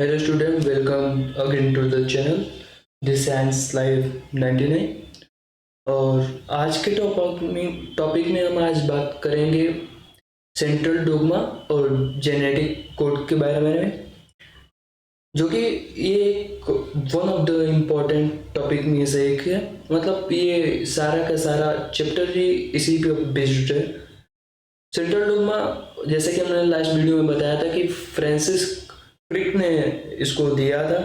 Hello student, welcome again to the channel. This Science Live 99 और आज के topic में हम आज बात करेंगे सेंट्रल डोग्मा और जेनेटिक कोड के बारे में, जो कि ये one of the important topic में से एक है। मतलब ये सारा का सारा चैप्टर ही इसी पे बेस्ड है। सेंट्रल डोग्मा, जैसे कि हमने लास्ट वीडियो में बताया था कि फ्रांसिस क्रिक ने इसको दिया था,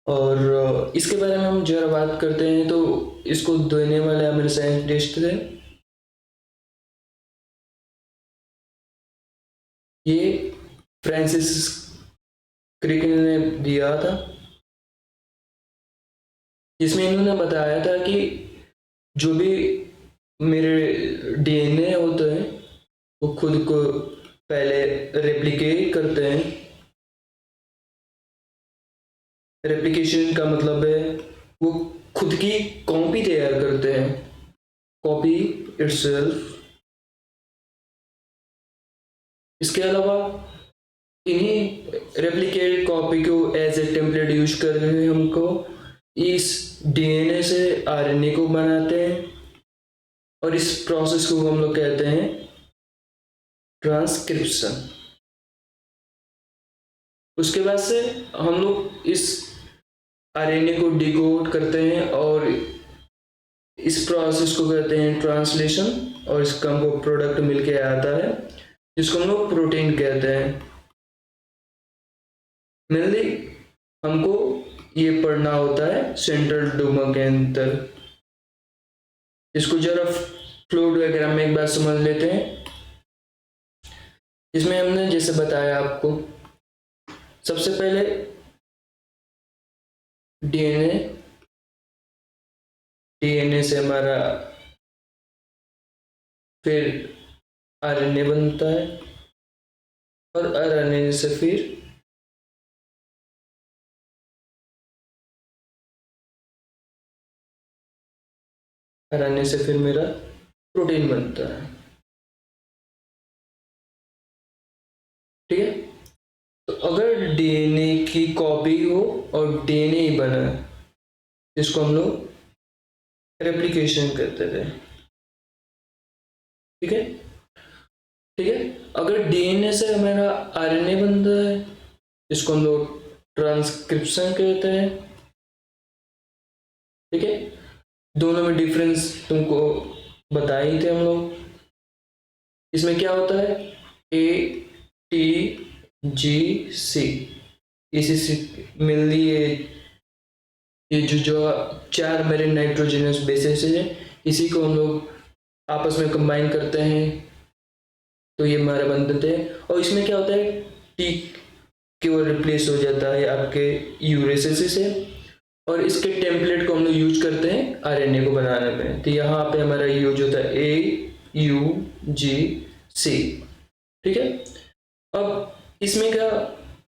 और इसके बारे में हम जरा बात करते हैं। तो इसको देने वाले हमारे साइंटिस्ट थे, ये फ्रांसिस क्रिक ने दिया था, जिसमें इन्होंने बताया था कि जो भी मेरे डीएनए होते हैं वो खुद को पहले रेप्लिकेट करते हैं। रेप्लिकेशन का मतलब है वो खुद की कॉपी तैयार करते हैं, कॉपी इटसेल्फ। इसके अलावा इन्हीं रेप्लिकेटेड कॉपी को एज ए टेम्पलेट यूज करके हमको इस डीएनए से आरएनए को बनाते हैं, और इस प्रोसेस को हम लोग कहते हैं ट्रांसक्रिप्शन। उसके बाद से हम लोग इस आरएनए को डिकोड करते हैं और इस प्रोसेस को कहते हैं ट्रांसलेशन, और इसका हमको प्रोडक्ट मिलके आता है जिसको हम लोग प्रोटीन कहते हैं। मेनली हमको ये पढ़ना होता है सेंट्रल डोग्मा के अंदर। इसको जरा फ्लो डायग्राम में एक बार समझ लेते हैं, इसमें हमने जैसे बताया आपको, सबसे पहले डीएनए से हमारा फिर आरएनए बनता है, और आरएनए से फिर मेरा प्रोटीन बनता है। ठीक है, तो अगर डीएनए की कॉपी हो और डीएनए ही बना है, इसको हम लोग रेप्लिकेशन करते थे। ठीक है, ठीक है। अगर डीएनए से हमारा आरएनए बनता है, इसको हम लोग ट्रांसक्रिप्शन कहते हैं। ठीक है, दोनों में डिफरेंस तुमको बता ही थे हम लोग। इसमें क्या होता है, ATGC, इसी से मिलती है ये जो चार मेरे नाइट्रोजनस बेसिस है, इसी को हम लोग आपस में कंबाइन करते हैं तो ये हमारे बनते हैं। और इसमें क्या होता है, टी के वो रिप्लेस हो जाता है आपके यूरेसिस से, और इसके टेम्पलेट को हम लोग यूज करते हैं आरएनए को बनाने में। तो यहाँ पे हमारा यूज होता है AUGC। ठीक है, अब इसमें क्या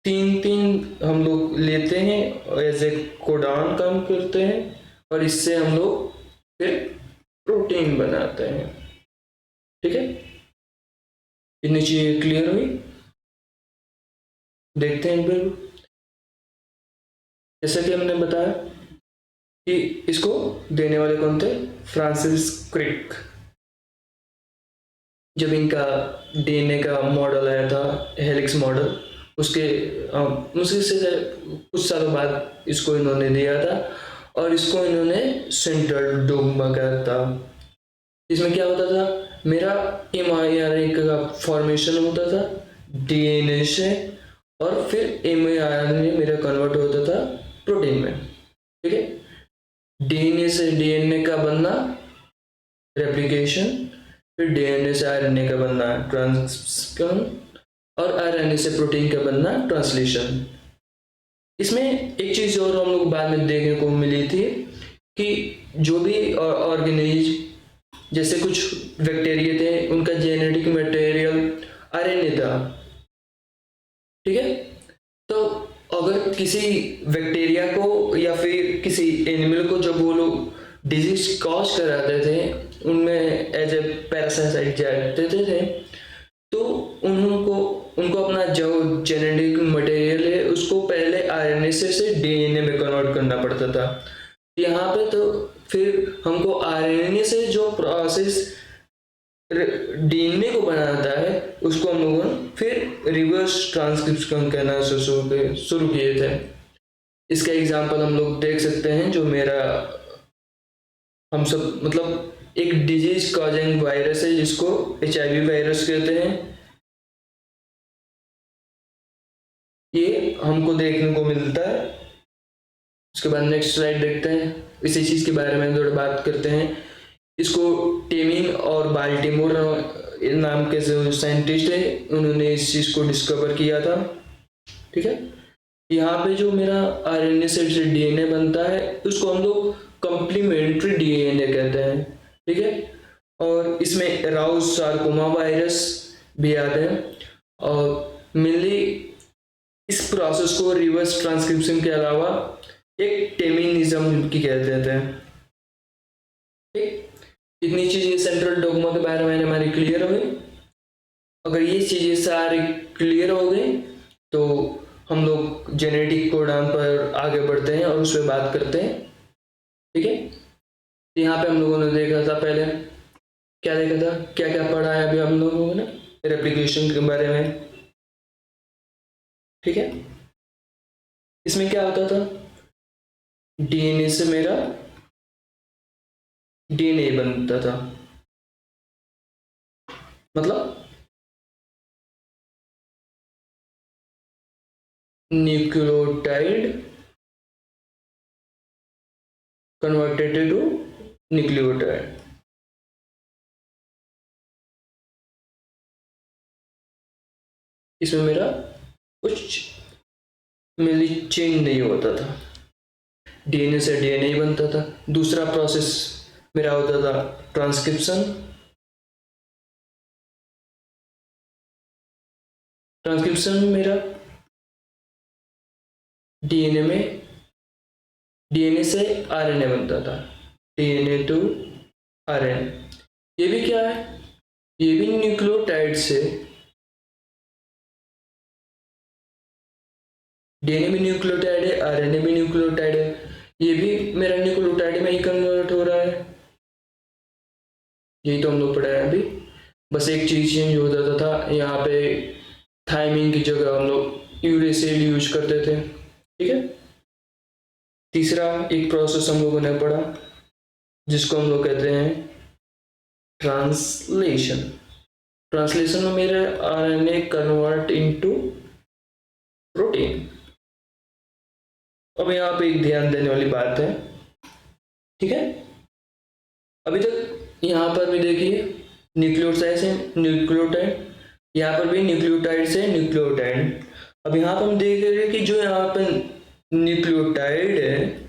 तीन हम लोग लेते हैं एज ए कोडान काम करते हैं, और इससे हम लोग फिर प्रोटीन बनाते हैं। ठीक है, इतनी चीजें क्लियर हुई। देखते हैं फिर, जैसा कि हमने बताया कि इसको देने वाले कौन थे, फ्रांसिस क्रिक। जब इनका डीएनए का मॉडल आया था, हेलिक्स मॉडल, उसके मुश्किल से कुछ सालों बाद इसको इन्होंने दिया था, और इसको इन्होंने सेंट्रल डोग्मा कहा था। इसमें क्या होता था, मेरा mRNA का फॉर्मेशन होता था डीएनए से, और फिर mRNA मेरा कन्वर्ट होता था प्रोटीन में। ठीक है, डीएनए से डीएनए का बनना रेप्लिकेशन, फिर डीएनए से आरएनए का बनना ट्रांसक्रिप्शन, और आरएनए से प्रोटीन का बनना ट्रांसलेशन। इसमें एक चीज और हम लोग बाद में देखने को मिली थी कि जो भी ऑर्गेनिज्म, जैसे कुछ बैक्टीरिया थे, उनका जेनेटिक मटेरियल आरएनए था। ठीक है, तो अगर किसी बैक्टीरिया को या फिर किसी एनिमल को जब वो लोग डिजीज कॉज कराते थे, उनमें एज ए पैरासाइट जाते थे, तो उनको अपना जो जेनेटिक मटेरियल है उसको आरएनए से डीएनए में कन्वर्ट करना पड़ता था। यहाँ पे तो फिर हमको आरएनए से जो प्रोसेस डीएनए को बनाता है उसको हम लोगों ने फिर रिवर्स ट्रांसक्रिप्शन कहना शुरू किए थे। इसका एग्जांपल हम लोग देख सकते हैं, जो मेरा हम सब मतलब एक डिजीज कॉजिंग वायरस है जिसको HIV वायरस कहते हैं। ये हमको देखने को मिलता है। उसके बाद नेक्स्ट स्लाइड देखते हैं, इसी चीज के बारे में थोड़ी बात करते हैं। इसको टेमिन और बाल्टीमोर नाम के जो साइंटिस्ट है उन्होंने इस चीज को डिस्कवर किया था। ठीक है, यहाँ पे जो मेरा आरएनए से डीएनए बनता है उसको हम लोग कॉम्प्लीमेंट्री डीएनए कहते हैं। ठीक है, और इसमें राउज सार्कोमा वायरस भी आते हैं। और मेनली इस प्रोसेस को रिवर्स ट्रांसक्रिप्शन के अलावा एक टेमिनिज्म की कहते हैं। ठीक, इतनी चीजें सेंट्रल डोगमा के बारे में हमारी क्लियर हो गई। अगर ये चीजें सारी क्लियर हो गई तो हम लोग जेनेटिक कोडान पर आगे बढ़ते हैं और उस पर बात करते हैं। ठीक है, यहाँ पे हम लोगों ने देखा था, पहले क्या देखा था, क्या क्या पढ़ा है अभी हम लोगों ने रेप्लिकेशन के बारे में। ठीक है, इसमें क्या होता था, डीएनए से मेरा डीएनए बनता था, मतलब न्यूक्लियोटाइड कन्वर्टेड टू न्यूक्लियोटाइड। इसमें मेरा कुछ मेरी चेंज नहीं होता था, डीएनए से डीएनए ही बनता था। दूसरा प्रोसेस मेरा होता था ट्रांसक्रिप्शन। ट्रांसक्रिप्शन मेरा डीएनए से आरएनए बनता था, डीएनए टू आरएनए। ये भी क्या है, ये भी न्यूक्लियोटाइड से, डीएनए भी न्यूक्लियोटाइड है, आरएनए भी न्यूक्लियोटाइड है, ये भी मेरा न्यूक्लियोटाइड में ही कन्वर्ट हो रहा है। यही तो हम लोग पढ़ा है अभी। बस एक चीज चेंज हो जाता था, यहाँ पे थायमिन की जगह हम लोग यूरेसिल यूज करते थे। ठीक है, तीसरा एक प्रोसेस हम लोगों ने पढ़ा जिसको हम लोग कहते हैं ट्रांसलेशन। ट्रांसलेशन में मेरा आरएनए कन्वर्ट इनटू प्रोटीन। अब यहाँ पे एक ध्यान देने वाली बात है। ठीक है, अभी तक यहाँ पर भी देखिए न्यूक्लियोटाइड से न्यूक्लियोटाइड, यहाँ पर भी न्यूक्लियोटाइड से न्यूक्लियोटाइड। अब यहाँ पर हम देख रहे हैं कि जो यहाँ पर न्यूक्लियोटाइड है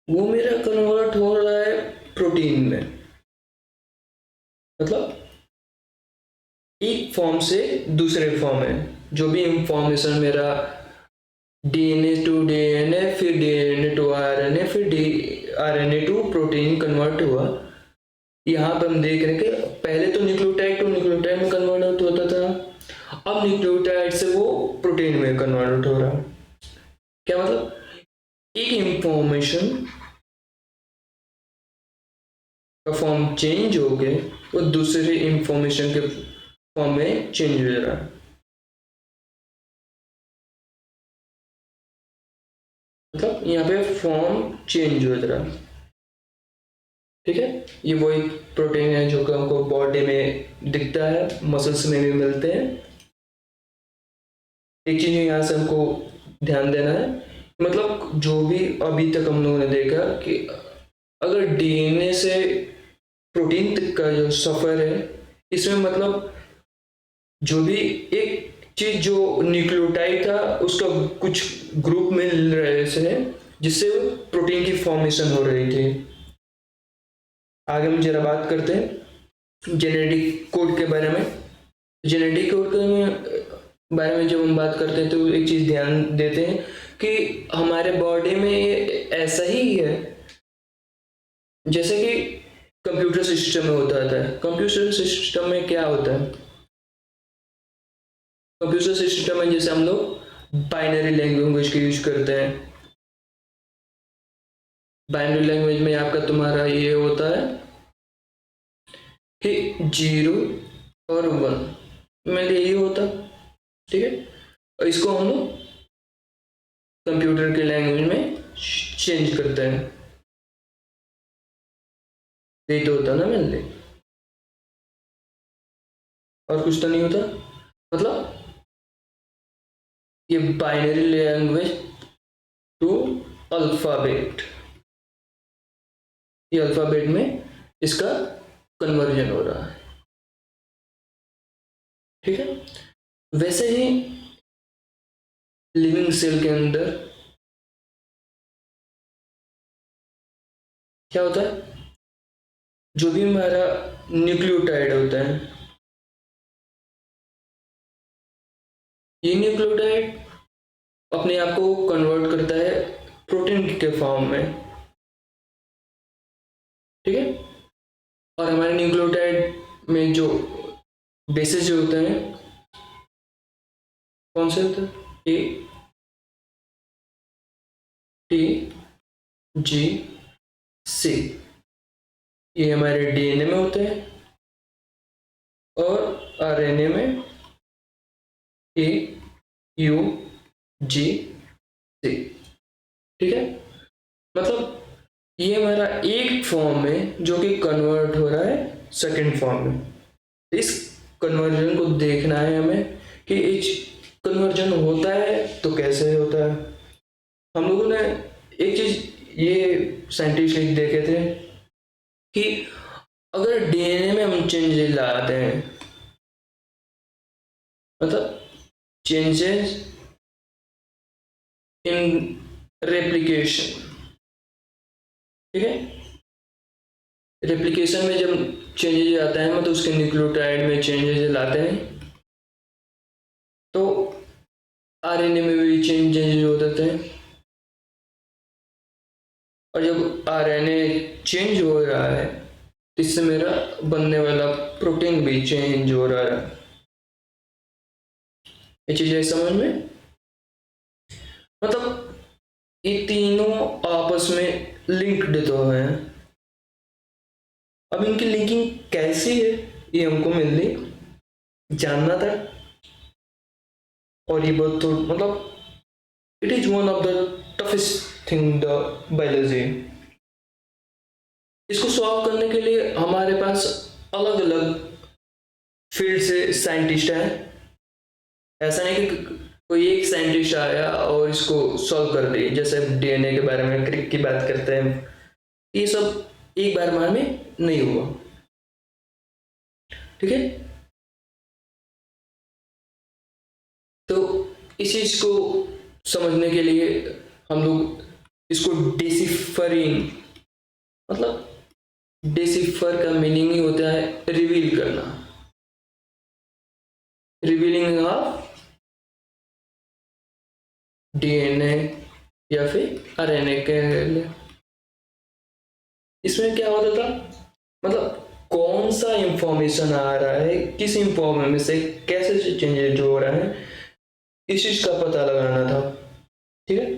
वो मेरा कन्वर्ट हो रहा है प्रोटीन में, मतलब एक फॉर्म से दूसरे फॉर्म में। जो भी इंफॉर्मेशन मेरा डीएनए टू डीएनए, फिर डीएनए टू आरएनए, फिर आरएनए टू प्रोटीन कन्वर्ट हुआ। यहाँ पर हम देख रहे हैं कि पहले तो न्यूक्लियोटाइड टू न्यूक्लियोटाइड में कन्वर्ट होता था, अब न्यूक्लियोटाइड से वो प्रोटीन में कन्वर्ट हो रहा है। क्या मतलब, एक इंफॉर्मेशन का फॉर्म चेंज हो गए वो दूसरे इंफॉर्मेशन के फॉर्म में चेंज हो रहा है। मतलब यहाँ पे फॉर्म चेंज हो रहा है। ठीक है, ये वही प्रोटीन है जो कि हमको बॉडी में दिखता है, मसल्स में भी मिलते हैं। एक चीज यहाँ से हमको ध्यान देना है, मतलब जो भी अभी तक हम लोगों ने देखा कि अगर डीएनए से प्रोटीन तक का जो सफर है, इसमें मतलब जो भी एक चीज जो न्यूक्लियोटाइड था उसका कुछ ग्रुप मिल रहे थे जिससे प्रोटीन की फॉर्मेशन हो रही थी। आगे हम जरा बात करते हैं जेनेटिक कोड के बारे में। जेनेटिक कोड के बारे में जब हम बात करते हैं तो एक चीज ध्यान देते हैं कि हमारे बॉडी में ऐसा ही है जैसे कि कंप्यूटर सिस्टम में होता है। कंप्यूटर सिस्टम में क्या होता है, कंप्यूटर सिस्टम में जैसे हम लोग बाइनरी लैंग्वेज के यूज करते हैं। बाइनरी लैंग्वेज में आपका तुम्हारा ये होता है कि 0 और 1 में यही होता, ठीक है। और इसको हम लोग कंप्यूटर के लैंग्वेज में चेंज करते हैं, यही तो होता ना मेनली, और कुछ तो नहीं होता। मतलब ये बाइनरी लैंग्वेज टू अल्फाबेट, ये अल्फाबेट में इसका कन्वर्जन हो रहा है, ठीक है। वैसे ही लिविंग सेल के अंदर क्या होता है, जो भी हमारा न्यूक्लियोटाइड होता है, ये न्यूक्लियोटाइड अपने आप को कन्वर्ट करता है प्रोटीन के फॉर्म में, ठीक है। और हमारे न्यूक्लियोटाइड में जो बेसिस जो होते हैं कौन से होते हैं, ए, टी, जी, सी, ये हमारे डीएनए में होते हैं, और आरएनए में ए, यू, जी, सी, ठीक है। मतलब ये हमारा एक फॉर्म में जो कि कन्वर्ट हो रहा है सेकंड फॉर्म में। इस कन्वर्जन को देखना है हमें कि इस कन्वर्जन होता है तो कैसे होता है। हम लोगों ने एक चीज ये साइंटिस्ट देखे थे कि अगर डीएनए में हम चेंजेस लाते हैं, मतलब चेंजेस इन रेप्लिकेशन, ठीक है। रेप्लिकेशन में जब चेंजेस आता है मतलब उसके न्यूक्लियोटाइड में चेंजेस लाते हैं, तो आरएनए में भी चेंजेस हो जाते हैं। और जब आरएनए चेंज हो रहा है तो इससे मेरा बनने वाला प्रोटीन भी चेंज हो रहा है। ये चीज है समझ में, मतलब ये तीनों आपस में लिंक्ड तो हैं। अब इनकी लिंकिंग कैसी है ये हमको मेनली जानना था, और ये बहुत तो मतलब it is one of the toughest thing the biology. इसको सॉल्व करने के लिए हमारे पास अलग अलग फील्ड से साइंटिस्ट हैं। ऐसा नहीं कि कोई एक साइंटिस्ट आया और इसको सॉल्व कर दी, जैसे डीएनए के बारे में क्रिक की बात करते हैं, ये सब एक बार में नहीं हुआ, ठीक है। तो इस चीज को समझने के लिए हम लोग इसको डेसिफरिंग, मतलब डेसिफर का मीनिंग ही होता है रिवील करना, रिवीलिंग ऑफ डीएनए या फिर आरएनए के लिए। इसमें क्या होता था, मतलब कौन सा इंफॉर्मेशन आ रहा है, किस इंफॉर्मेशन में से कैसे चेंजेज हो रहा है, इस चीज का पता लगाना था, ठीक है।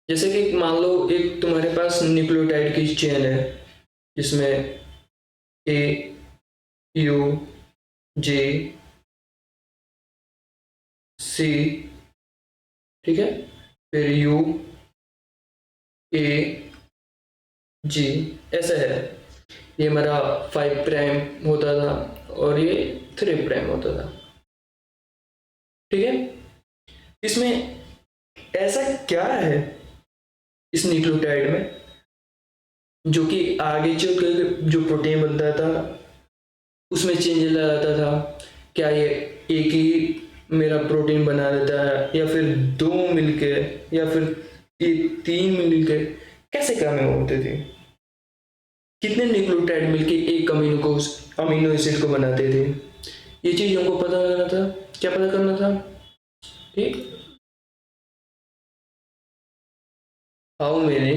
जैसे कि मान लो एक तुम्हारे पास न्यूक्लियोटाइड की चेन है जिसमें ए, यू, जे, सी, ठीक है, फिर यू, ए, जी, ऐसा है। ये हमारा 5 प्राइम होता था और ये 3 प्राइम होता था, ठीक है। इसमें ऐसा क्या है इस न्यूक्लियोटाइड में जो कि आगे चल कर जो प्रोटीन बनता था उसमें चेंज लाता था। क्या ये एक ही मेरा प्रोटीन बना देता है, या फिर दो मिलके, या फिर ये तीन मिलके, कैसे काम होते थे, कितने न्यूक्लियोटाइड मिलके एक अमीनो एसिड को बनाते थे, ये चीज हमको पता करना था। क्या पता करना था, ठीक, how many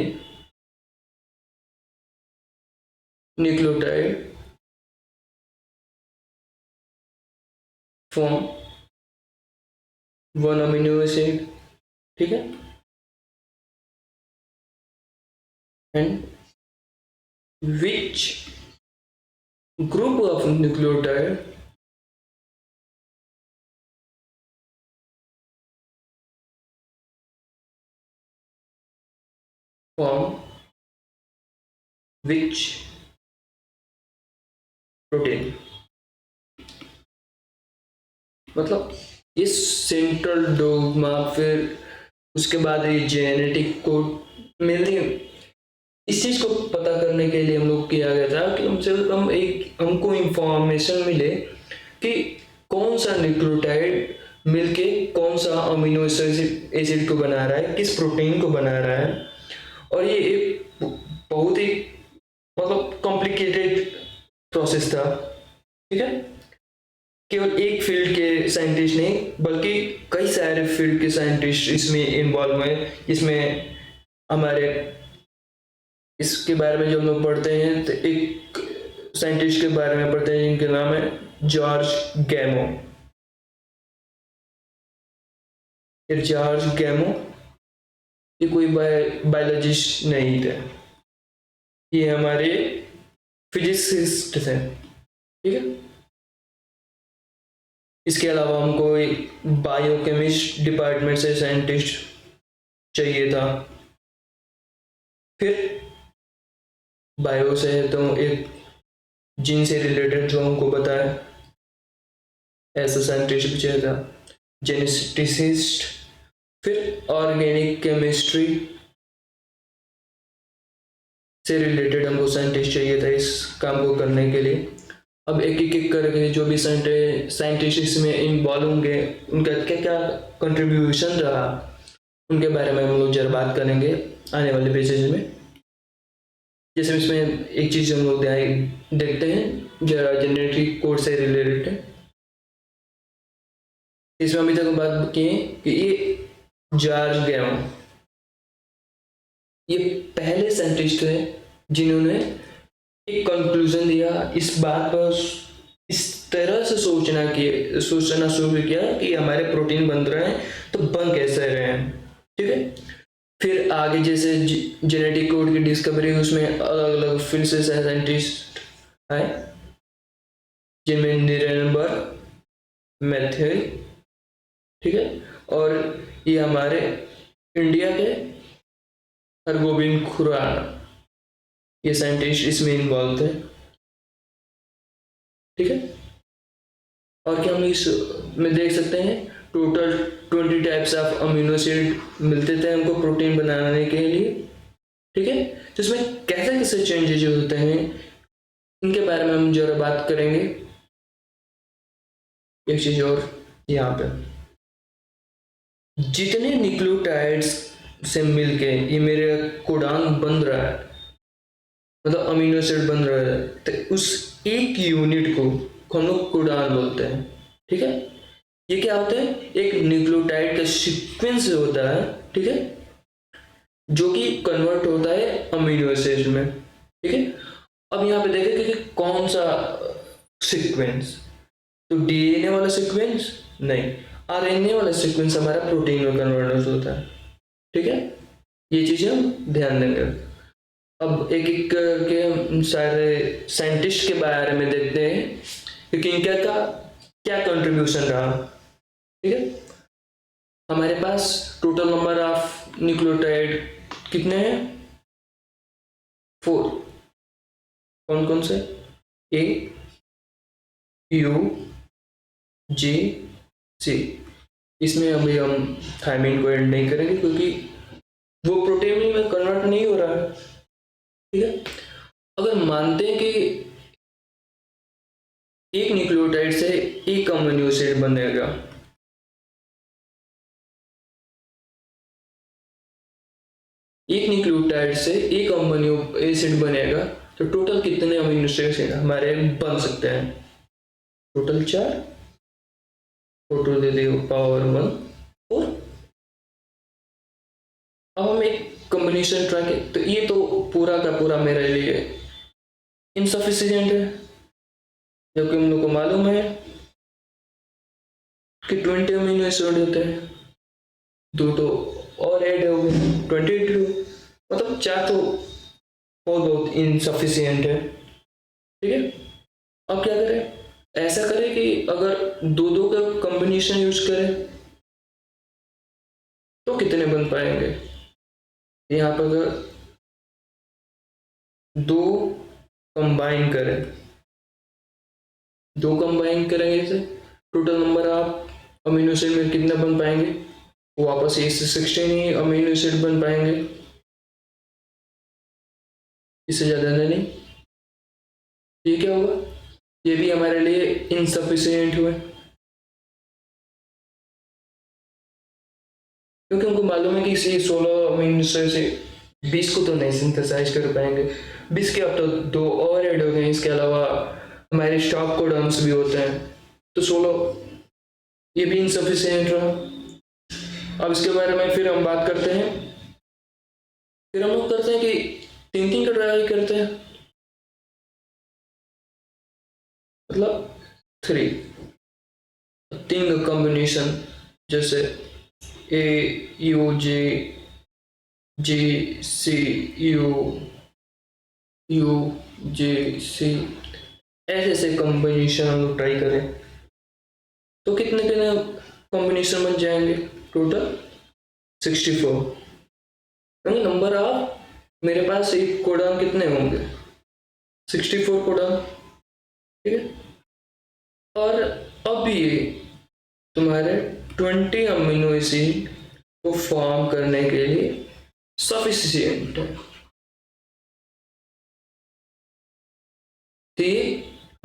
nucleotide form one amino acid, ठीक है, and which group of nucleotide form which protein. मतलब इस सेंट्रल डोग्मा, फिर उसके बाद ये जेनेटिक कोड, मेनली इस चीज को पता करने के लिए हम लोग किया गया था कि हमको इंफॉर्मेशन मिले कि कौन सा न्यूक्लियोटाइड मिलके कौन सा अमीनो एसिड को बना रहा है, किस प्रोटीन को बना रहा है। और ये एक बहुत ही मतलब कॉम्प्लिकेटेड प्रोसेस था, ठीक है। केवल एक फील्ड के साइंटिस्ट नहीं बल्कि कई सारे फील्ड के साइंटिस्ट इसमें इन्वॉल्व हुए। इसमें हमारे इसके बारे में जब हम लोग पढ़ते हैं तो एक साइंटिस्ट के बारे में पढ़ते हैं जिनका नाम है जॉर्ज गैमो। जॉर्ज गैमो ये कोई बायोलॉजिस्ट नहीं थे, ये हमारे फिजिसिस्ट थे, ठीक है। इसके अलावा हमको एक बायोकेमिस्ट डिपार्टमेंट से साइंटिस्ट चाहिए था। फिर बायो से है तो एक जीन से रिलेटेड जो हमको बताया ऐसा साइंटिस्ट भी चाहिए था, जेनेटिसिस्ट। फिर ऑर्गेनिक केमिस्ट्री से रिलेटेड हमको साइंटिस्ट चाहिए था इस काम को करने के लिए। अब एक एक करके जो भी साइंटिस्ट इसमें इन्वॉल्व होंगे उनका क्या क्या कंट्रीब्यूशन रहा उनके बारे में हम लोग जरा बात करेंगे आने वाले पेजेज में। जैसे इसमें एक चीज हम लोग देखते हैं जरा जेनेटिक कोड से रिलेटेड है। इसमें अभी तक बात की है कि ये जॉर्ज गैमो ये पहले साइंटिस्ट थे जिन्होंने एक कंक्लूजन दिया इस बात पर, इस तरह से सोचना शुरू किया कि हमारे प्रोटीन बन रहे हैं तो बन कैसे रहे हैं, ठीक है। फिर आगे जैसे जेनेटिक कोड की डिस्कवरी, उसमें अलग अलग फील्ड से साइंटिस्ट आए जिनमें निरेनबर्ग, मैथ्यू, ठीक है। और ये हमारे इंडिया के हरगोबिंद खुराना, ये साइंटिस्ट इसमें इन्वॉल्व थे, ठीक है। और क्या हम इस में देख सकते हैं total 20 types of amino acid मिलते थे हमको प्रोटीन बनाने के लिए, ठीक है। तो इसमें कैसे कैसे चेंजेस होते हैं इनके बारे में हम जरा बात करेंगे। एक चीज और यहाँ पे जितने न्यूक्लियोटाइड्स से मिलके ये मेरे कोडान बन रहा है, मतलब अमीनो एसिड बन रहा है, तो उस एक यूनिट को हम लोग कोडान बोलते हैं, ठीक है। ये क्या होता है, एक न्यूक्लियोटाइड का सीक्वेंस होता है, ठीक है, जो कि कन्वर्ट होता है अमीनो एसिड में, ठीक है। अब यहाँ पे देखें कि कौन सा सीक्वेंस, तो डीएनए वाला सीक्वेंस नहीं, आरएनए वाला सीक्वेंस हमारा प्रोटीन में कन्वर्ट होता है, ठीक है। ये चीजें हम ध्यान देंगे। अब एक एक करके सारे साइंटिस्ट के बारे में देखते हैं कि इनका का क्या कंट्रीब्यूशन रहा, ठीक है। हमारे पास टोटल नंबर ऑफ न्यूक्लियोटाइड कितने हैं, 4। कौन कौन से, ए, यू, जी, सी। इसमें अभी हम थायमिन को ऐड नहीं करेंगे क्योंकि वो प्रोटीन में कन्वर्ट नहीं हो रहा है, ठीक है। अगर मानते हैं कि एक न्यूक्लियोटाइड से एक अमीनो एसिड बनेगा, एक न्यूक्लियोटाइड से एक अमीनो एसिड बनेगा, तो टोटल कितने अमीनो एसिड हमारे बन सकते हैं, टोटल 4, टोटल दे दे पावर 1 4। अब हम एक कॉम्बिनेशन ट्राई करें तो ये तो पूरा का पूरा मेरे लिए इनसफिशिएंट है, जबकि हम लोग को मालूम है कि 20 अमीनो एसिड होते हैं, 2 तो और ऐड हो गए 22, मतलब 4 तो बहुत इनसफिशियंट है। ठीक है, अब क्या करें, ऐसा करें कि अगर दो दो का कॉम्बिनेशन यूज करें तो कितने बन पाएंगे। यहाँ पर अगर दो कंबाइन करें, दो कंबाइन करेंगे इसे, टोटल नंबर आप अमीनो एसिड में कितने बन पाएंगे, वापस ये 16 ही अमीनो एसिड बन पाएंगे, इससे ज़्यादा नहीं। ये क्या होगा, ये भी हमारे लिए इनसफिशियंट हुए, क्योंकि उनको मालूम है कि इसे 16 अमीनो एसिड से 20 को तो नहीं सिंथेसाइज कर पाएंगे। 20 के अब तो दो और ऐड हो गए, इसके अलावा हमारे स्टॉप कोडॉन्स भी होते हैं, तो 16 ये भी इनसफिशियंट रहा। अब इसके बारे में फिर हम बात करते हैं, फिर हम लोग करते हैं कि तीन का ट्राई करते हैं, मतलब 3 का कॉम्बिनेशन, जैसे AUG GCU UGC, ऐसे ऐसे कॉम्बिनेशन हम लोग ट्राई करें तो कितने कितने कॉम्बिनेशन बन जाएंगे, टोटल 64। यानी नंबर ऑफ मेरे पास एक कोडॉन कितने होंगे, 64 कोडॉन। ठीक है, और अब ये तुम्हारे 20 अमीनो एसिड को फॉर्म करने के लिए सफिशिएंट है। तो ये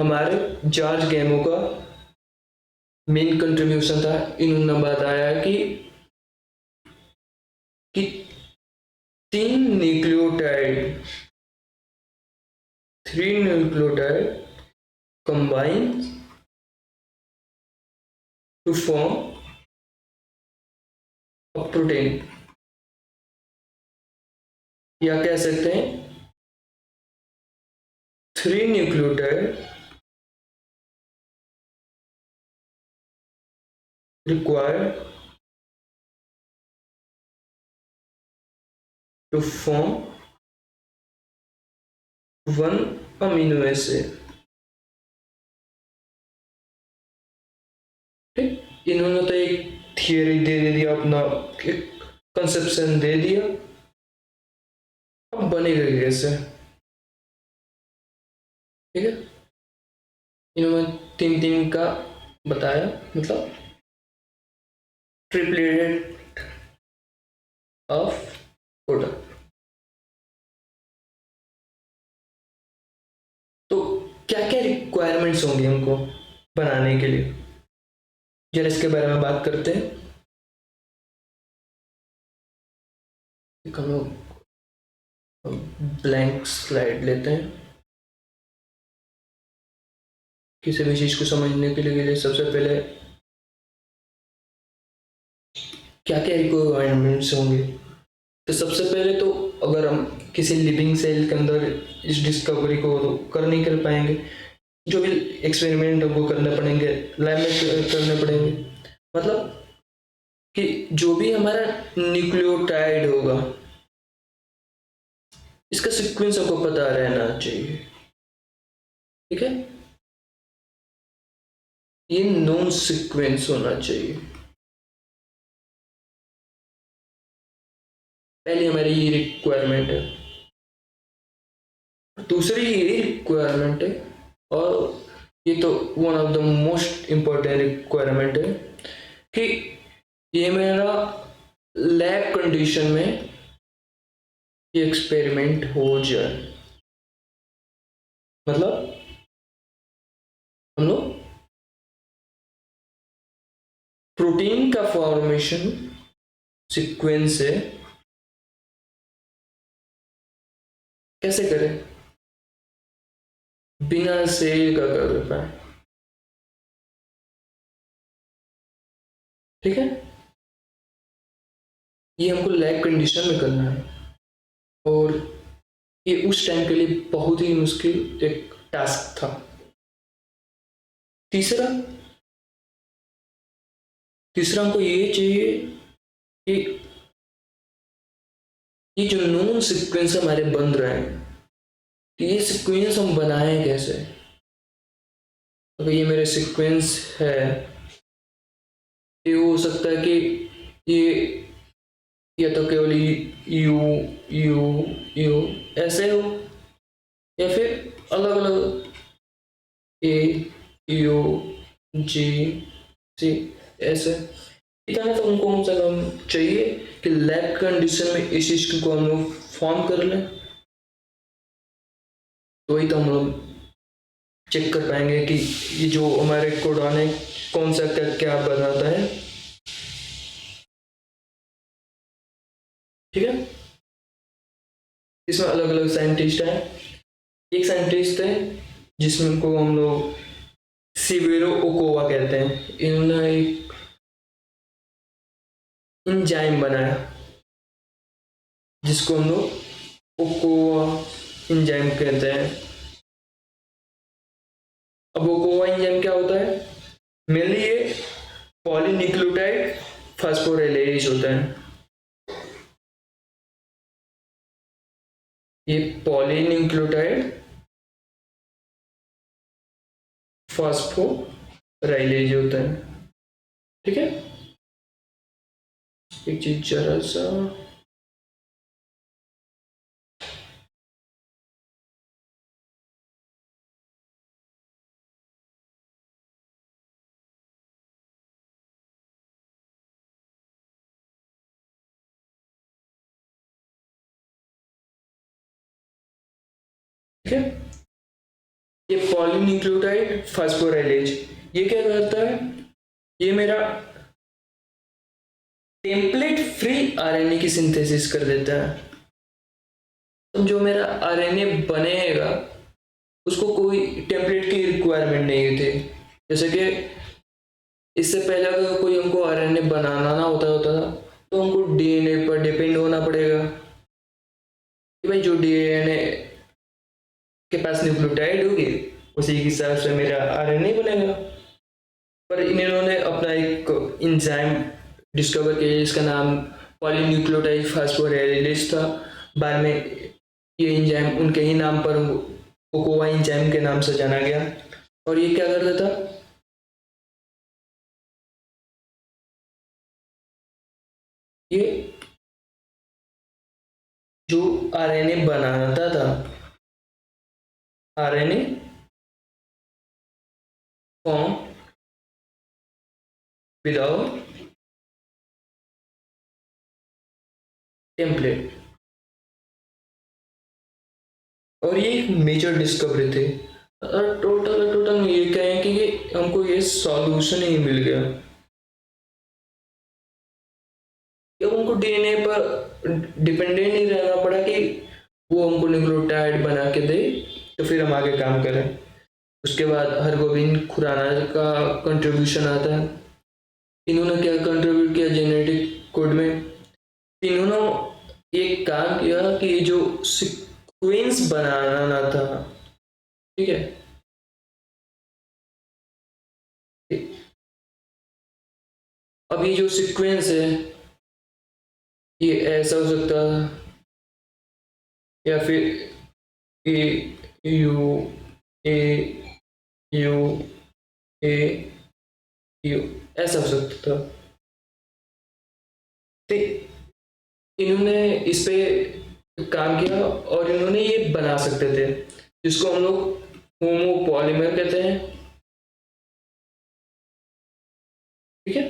हमारे जॉर्ज गैमो का मेन कंट्रीब्यूशन था। इन्होंने बताया कि 3 nucleotide combine to form a protein, या कह सकते हैं 3 nucleotide required to form 1 amino acid। ठीक, इन्होंने तो एक थियरी दे दिया, अपना एक कंसेप्शन दे दिया, अब बनेगा कैसे। ठीक है, इन्होंने 3 का बताया, मतलब ट्रिप्लेटेड ऑफ कोडॉन। तो क्या क्या रिक्वायरमेंट्स होंगी हमको बनाने के लिए, जरा इसके बारे में बात करते हैं। हम लोग ब्लैंक स्लाइड लेते हैं, किसी भी चीज को समझने के लिए सबसे पहले क्या क्या रिक्वायरमेंट्स होंगे। तो सबसे पहले तो अगर हम किसी लिविंग सेल के अंदर इस डिस्कवरी को तो कर नहीं कर पाएंगे, जो भी एक्सपेरिमेंट वो करने पड़ेंगे, लैब में करने पड़ेंगे। मतलब कि जो भी हमारा न्यूक्लियोटाइड होगा, इसका सीक्वेंस आपको पता रहना चाहिए। ठीक है, ये नोन सीक्वेंस होना चाहिए। पहले हमारी ये रिक्वायरमेंट है। दूसरी ये रिक्वायरमेंट है, और ये तो one of the most important requirement है, कि ये मेरा लैब कंडीशन में ये एक्सपेरिमेंट हो जाए। मतलब हम लोग प्रोटीन का फॉर्मेशन सीक्वेंस से कैसे करें, बिना सेल का कर पाए। ठीक है, ये हमको लैब कंडीशन में करना है, और ये उस टाइम के लिए बहुत ही मुश्किल एक टास्क था। तीसरा हमको ये चाहिए कि ये जो नोन सीक्वेंस हमारे बन रहे हैं, तो ये सीक्वेंस हम बनाएं कैसे? अगर ये मेरे सीक्वेंस है, ये हो सकता है कि ये या तो केवल यू यू यू ऐसे हो, या फिर अलग अलग ए यू जी सी ऐसे। इतना तो हमको कम से कम चाहिए कि लैब कंडीशन में इस चीज को हम लोग फॉर्म कर लें, तो ही तो हम लोग चेक कर पाएंगे कि ये जो हमारे कोडॉन है कौन सा क्या क्या बनाता है। ठीक है, इसमें अलग अलग साइंटिस्ट हैं। एक साइंटिस्ट है जिसमें को हम लोग सिवेरो ओकोवा कहते हैं। इन्होंने एक इंजाइम बनाया जिसको हम लोग ओकोवा इंजाइम कहते हैं। अब ओकोवा इंजाइम क्या होता है? मेनली ये पॉलीन्यूक्लियोटाइड फास्फोराइलेज होता है। ये पॉलीन्यूक्लियोटाइड फास्फोराइलेज होता है। ठीक है, एक चीज जरा सा, ठीक है, ये पॉलीन्यूक्लियोटाइड फास्फोराइलेज ये क्या करता है? ये मेरा टेम्पलेट फ्री आरएनए की सिंथेसिस कर देता है। तो जो मेरा आरएनए बनेगा उसको कोई टेम्पलेट की रिक्वायरमेंट नहीं थी। जैसे कि इससे पहले अगर कोई हमको आरएनए बनाना ना होता था तो हमको डीएनए पर डिपेंड होना पड़ेगा कि भाई जो डीएनए के पास न्यूक्लियोटाइड होगी उसी के हिसाब से मेरा आरएनए बनेगा। पर इन्होंने अपना एक इंजाइम डिस्कवर किया जिसका नाम पॉलीन्यूक्लियोटाइड फास्फोराइलेज था। बाद में ये इंजाइम उनके ही नाम पर ओकोवा इंजाइम के नाम से जाना गया। और ये क्या करता था? ये जो आरएनए बनाता था, आरएनए फॉर्म विदाउट टेम्पलेट। और ये एक मेजर डिस्कवरी थी। टोटल ये कहें कि हमको ये सॉल्यूशन ही मिल गया कि हमको डीएनए पर डिपेंडेंट नहीं रहना पड़ा कि वो हमको न्यूक्लियोटाइड बना के दे तो फिर हम आगे काम करें। उसके बाद हरगोविंद खुराना का कंट्रीब्यूशन आता है। इन्होंने क्या कंट्रीब्यूट किया जेनेटिक कोड में? इन्होंने एक काम किया कि जो सीक्वेंस बनाना था, ठीक है, अब ये जो सीक्वेंस है ये ऐसा हो सकता है या फिर A U A U A U ऐसा हो सकता था। तो इन्होंने इस पे काम किया और इन्होंने ये बना सकते थे जिसको हम लोग होमोपॉलीमर कहते हैं। ठीक है,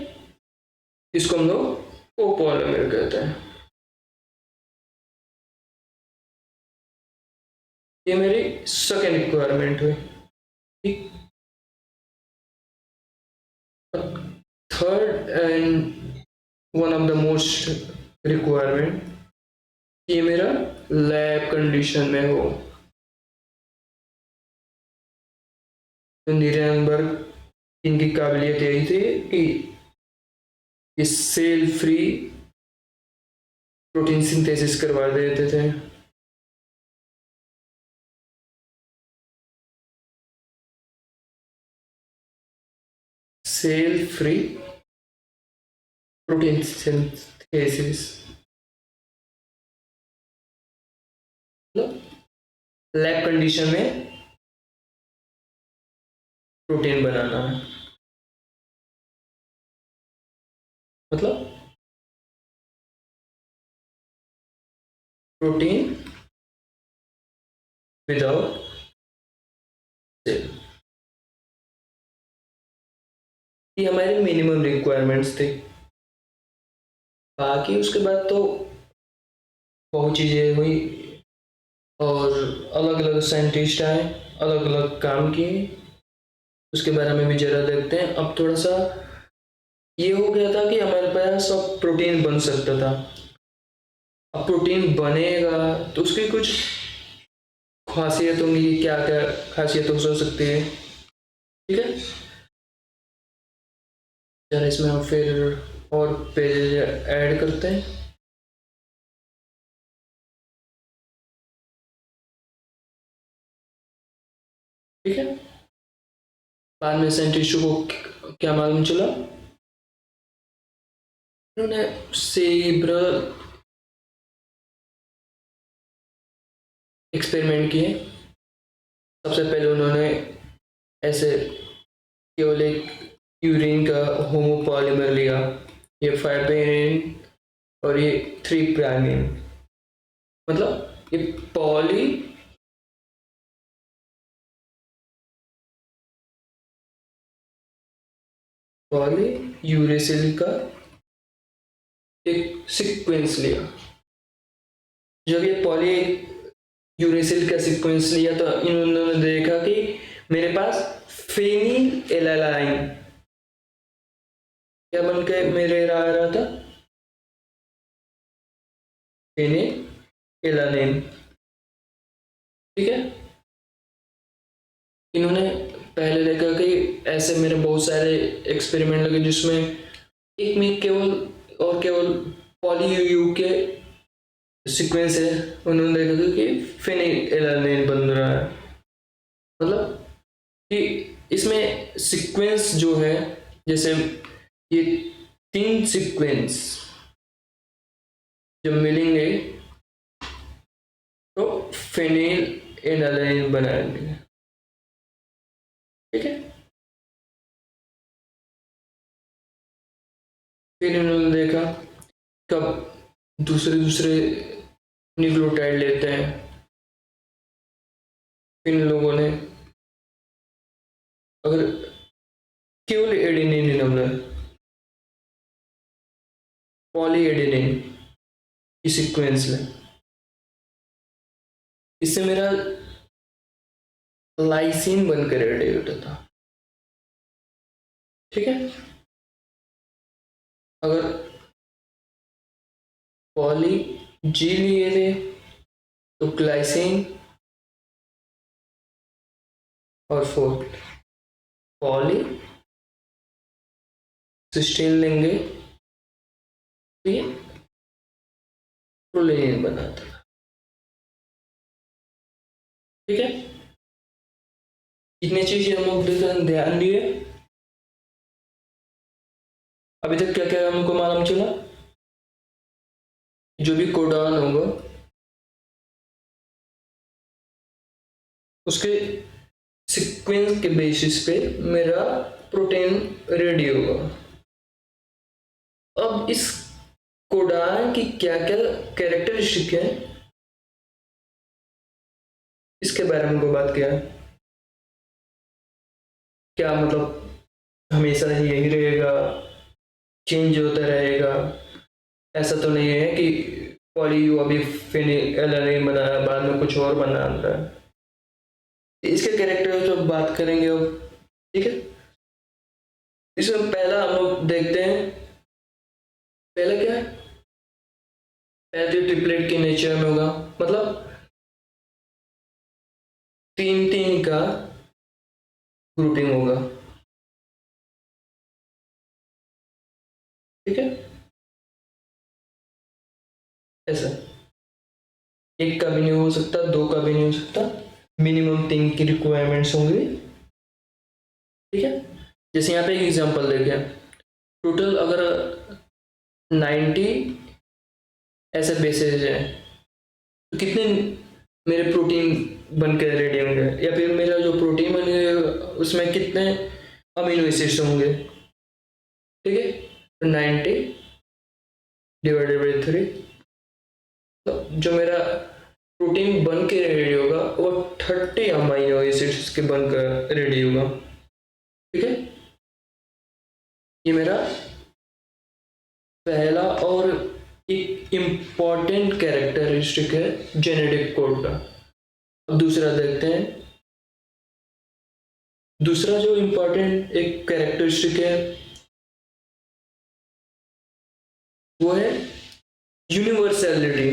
इसको हम लोग कोपॉलीमर कहते हैं। ये मेरी सेकेंड रिक्वायरमेंट हुई। ठीक, third and one of the most requirement, ये मेरा लैब कंडीशन में हो। तो नीरेनबर्ग इनकी काबिलियत यही थी कि ये सेल फ्री प्रोटीन सिंथेसिस करवा देते थे। Cell free protein synthesis. मतलब लैब कंडीशन में प्रोटीन बनाना है, मतलब प्रोटीन विदाउट सेल। ये हमारी मिनिमम रिक्वायरमेंट्स थी। बाकी उसके बाद तो बहुत चीज़ें हुई और अलग अलग साइंटिस्ट आए, अलग अलग काम किए, उसके बारे में भी जरा देखते हैं। अब थोड़ा सा ये हो गया था कि हमारे पास अब प्रोटीन बन सकता था। अब प्रोटीन बनेगा तो उसकी कुछ खासियत होंगी, क्या क्या खासियत हो सकती है, ठीक है। जरा इसमें हम फिर और पेज ऐड करते हैं। ठीक है, बाद में साइंटिस्टों को क्या मालूम चला, उन्होंने सेब्रल एक्सपेरिमेंट किए। सबसे पहले उन्होंने ऐसे केवल एक यूरिन का होमोपॉलीमर लिया, ये 5 पेरिन और ये 3 प्राइमिन, मतलब ये पॉली यूरेसिल का एक सीक्वेंस लिया। जब ये पॉली यूरेसिल का सीक्वेंस लिया तो इन्होंने देखा कि मेरे पास फेनिल एलालाइन क्या बन के मेरे आ रहा था, फेनिल एलानिन, ठीक है। इन्होंने पहले देखा कि ऐसे मेरे बहुत सारे एक्सपेरिमेंट लगे जिसमें एक में केवल और केवल पॉली यू के सीक्वेंस है, उन्होंने देखा कि फेनिल एलानिन बन रहा है, मतलब कि इसमें सीक्वेंस जो है, जैसे ये 3 सीक्वेंस जब मिलेंगे तो फेनिल एलानिन बनाएंगे, ठीक है। फिर इन्होंने देखा कब दूसरे दूसरे न्यूक्लियोटाइड लेते हैं, इन लोगों ने अगर केवल एडेनिन नंबर पॉली एडेनिन की सीक्वेंस में, इससे मेरा लाइसिन बनकर रेडी होता था, ठीक है। अगर पॉली जी लिए थे तो ग्लाइसिन, और 4 पॉली सिस्टीन लेंगे तो ये प्रोलिनिन बनाता था, ठीक है। इतनी चीजें हम लोग ध्यान दिए। अभी तक क्या क्या हमको मालूम चला, जो भी कोडॉन होगा उसके सीक्वेंस के बेसिस पे मेरा प्रोटीन रेडी होगा। अब इस कोडान की क्या क्या कैरेक्टरिस्टिक है, इसके बारे में हमको बात किया। क्या मतलब हमेशा ही यही रहेगा, चेंज होता रहेगा, ऐसा तो नहीं है कि पॉली यू अभी फेनिलएलानिन बनाया बाद में कुछ और बना रहा है। इसके कैरेक्टर जो बात करेंगे अब, ठीक है। इसमें पहला हम लोग देखते हैं, पहला क्या है, पहले ट्रिपलेट के नेचर में होगा, मतलब 3 का ग्रुपिंग होगा, ठीक है। ऐसा एक का भी नहीं हो सकता, 2 का भी नहीं हो सकता, मिनिमम 3 की रिक्वायरमेंट्स होंगी, ठीक है। जैसे यहाँ पे एक एग्जांपल देखें, टोटल अगर 90 ऐसे बेसिस है तो कितने मेरे प्रोटीन बन के रेडी होंगे, या फिर मेरा जो प्रोटीन बनेगा उसमें कितने अमीनो एसिड्स होंगे, ठीक है। तो 90 डिवाइडेड बाई 3, तो जो मेरा प्रोटीन बन के रेडी होगा वो 30 अमीनो एसिड्स के बनकर रेडी होगा, ठीक है। ये मेरा पहला और एक इम्पॉर्टेंट कैरेक्टरिस्टिक है जेनेटिक कोड का। अब दूसरा देखते हैं। दूसरा जो इम्पॉर्टेंट एक कैरेक्टरिस्टिक है वो है यूनिवर्सैलिटी।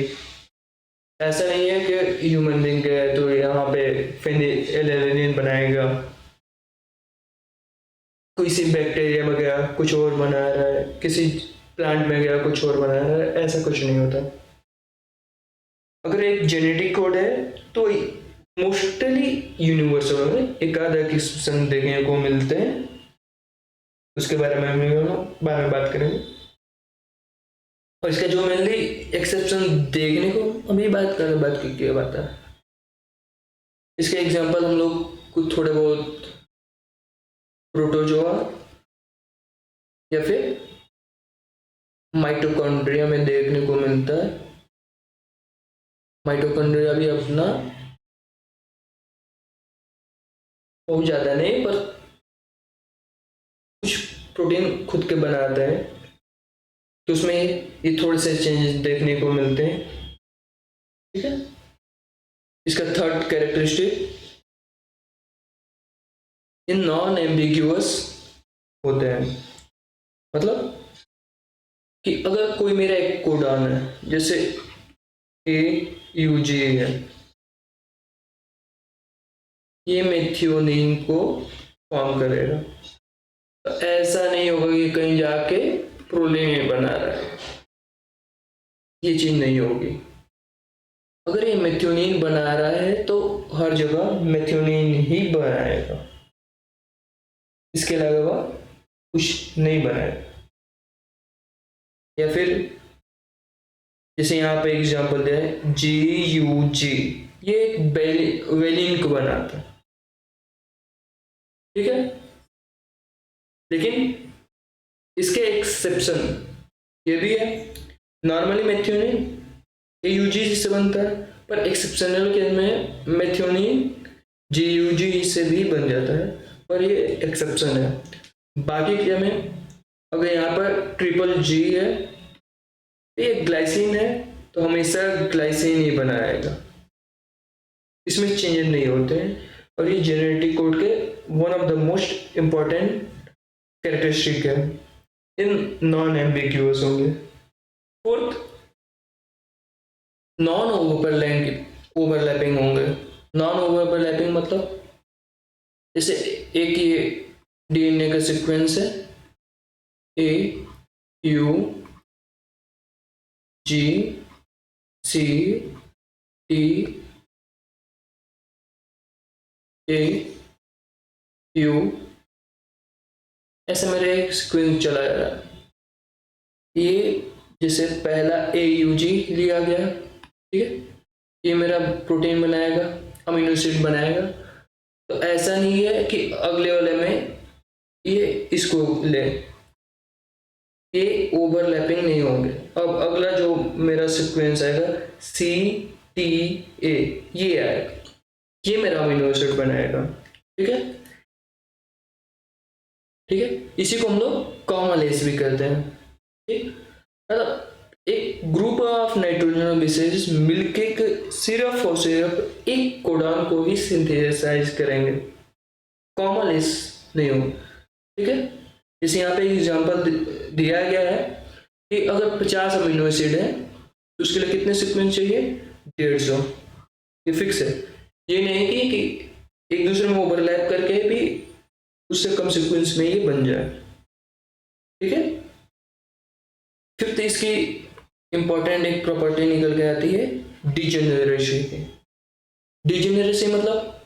ऐसा नहीं है कि ह्यूमन बीइंग है तो यहाँ पे फेनिलएलनिन बनाएगा, किसी बैक्टीरिया में गया कुछ और बना रहा है, किसी प्लांट में गया कुछ और बना रहा है, ऐसा कुछ नहीं होता। अगर एक जेनेटिक कोड है तो मोस्टली यूनिवर्सल में एक आधा किस्म देखने को मिलते हैं, उसके बारे में हम बाद में बात करेंगे। और इसका जो मेनली एक्सेप्शन देखने को अभी बात की बात है। इसके एग्जांपल हम लोग कुछ थोड़े बहुत प्रोटोजोआ या फिर माइटोकॉन्ड्रिया में देखने को मिलता है। माइटोकॉन्ड्रिया भी अपना बहुत ज़्यादा नहीं पर कुछ प्रोटीन खुद के बनाते हैं, तो उसमें ये थोड़े से चेंजेस देखने को मिलते हैं, ठीक है। इसका थर्ड कैरेक्टरिस्टिक ये नॉन एम्बिग्यूअस होते हैं। मतलब कि अगर कोई मेरा एक कोडॉन है, जैसे AUG है, ये मेथियोनिन को फॉर्म करेगा, तो ऐसा नहीं होगा कि कहीं जाके प्रोलिन बना रहा है, ये चीज नहीं होगी। अगर ये मेथियोनिन बना रहा है तो हर जगह मेथियोनिन ही बनाएगा, इसके अलावा कुछ नहीं बनाएगा। या फिर जैसे यहाँ पे एग्जांपल दिया है GUG, ये एक वेलिन को बनाता है, ठीक है। लेकिन इसके एक्सेप्शन ये भी है। नॉर्मली मेथियोनिन AUG से बनता है, पर एक्सेप्शनल केस में मेथियोनिन GUG से भी बन जाता है, पर ये एक्सेप्शन है। बाकी क्या में अगर यहाँ पर GGG है, ये ग्लाइसिन है, तो हमेशा ग्लाइसिन ही बनाएगा, इसमें चेंजेस नहीं होते हैं। और ये जेनेटिक कोड के one of the most important characteristic है, इन नॉन एम्बिग्यूअस होंगे। फोर्थ, नॉन ओवरलैपिंग होंगे। नॉन ओवरलैपिंग मतलब जैसे एक ये DNA का सीक्वेंस है AUGCTAU, ऐसे मेरे एक सीक्वेंस चला जा रहा है। ये जैसे पहला AUG लिया गया, ठीक है, ये मेरा प्रोटीन बनाएगा, अमीनो एसिड बनाएगा। तो ऐसा नहीं है कि अगले वाले में ये इसको ले, ये ओवरलैपिंग नहीं होंगे। अब अगला जो मेरा सीक्वेंस आएगा CTA, ये आएगा, ये मेरा अमीनो एसिड बनाएगा, ठीक है, ठीक है। इसी को हम लोग कॉमलेस भी कहते हैं, ठीक। मतलब एक ग्रुप ऑफ नाइट्रोजन बेसेस मिलके सिर्फ और सिर्फ एक कोडॉन को ही सिंथेसाइज करेंगे, कॉमलेस नहीं हो, ठीक है। जैसे यहाँ पे एग्जांपल दिया गया है कि अगर 50 अमीनो एसिड है तो उसके लिए कितने सीक्वेंस चाहिए, 150, ये फिक्स है। ये नहीं कि एक दूसरे में ओवरलैप करके भी उससे कम सीक्वेंस में ये बन जाए, ठीक है। फिफ्थ, इसकी इंपॉर्टेंट एक प्रॉपर्टी निकल के आती है डिजेनरेसी की। डिजेनरेसी मतलब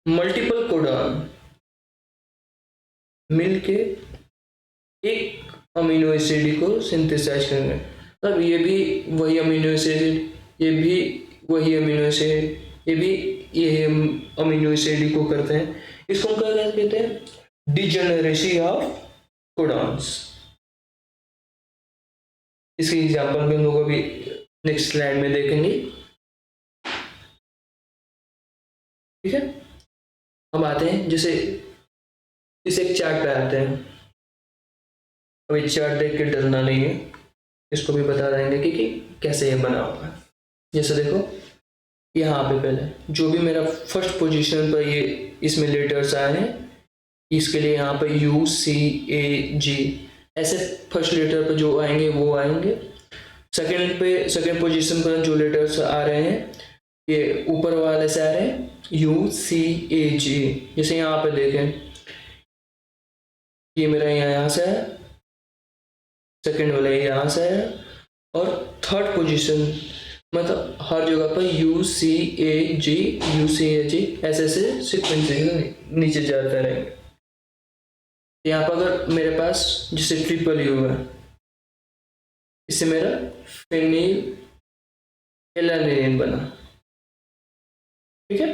मल्टीपल कोडॉन मिलके एक अमीनो एसिड को सिंथेसाइज करेंगे। मतलब ये भी वही अमीनो एसिड, ये भी वही अमीनो एसिड, ये भी ये अमीनो एसिड ही को करते हैं। इसको हम क्या कहते हैं? Degeneracy of codons. इसकी एग्जांपल भी हम लोग अभी नेक्स्ट स्लाइड में देखेंगे। ठीक है, अब आते हैं जैसे इस एक चार्ट पे आते हैं। अभी चार्ट देख के डरना नहीं है, इसको भी बता देंगे कि कैसे ये बना हुआ है। जैसे देखो यहाँ पे पहले जो भी मेरा फर्स्ट पोजीशन पर ये इसमें लेटर्स आए हैं, इसके लिए यहाँ पे U C A G ऐसे फर्स्ट लेटर पे जो आएंगे वो आएंगे। सेकंड पोजीशन पर जो लेटर्स आ रहे हैं ये ऊपर वाले से आ रहे हैं U C A G। जैसे यहाँ पे देखें ये मेरा यहाँ से है, सेकंड वाला यहाँ से है, और थर्ड पोजीशन मतलब हर जगह पर U C A G ऐसे ऐसे सीक्वेंस नीचे जाते रहेंगे। यहाँ पर अगर मेरे पास जैसे ट्रिपल U है, इससे मेरा फेनिल एलानिन बना। ठीक है,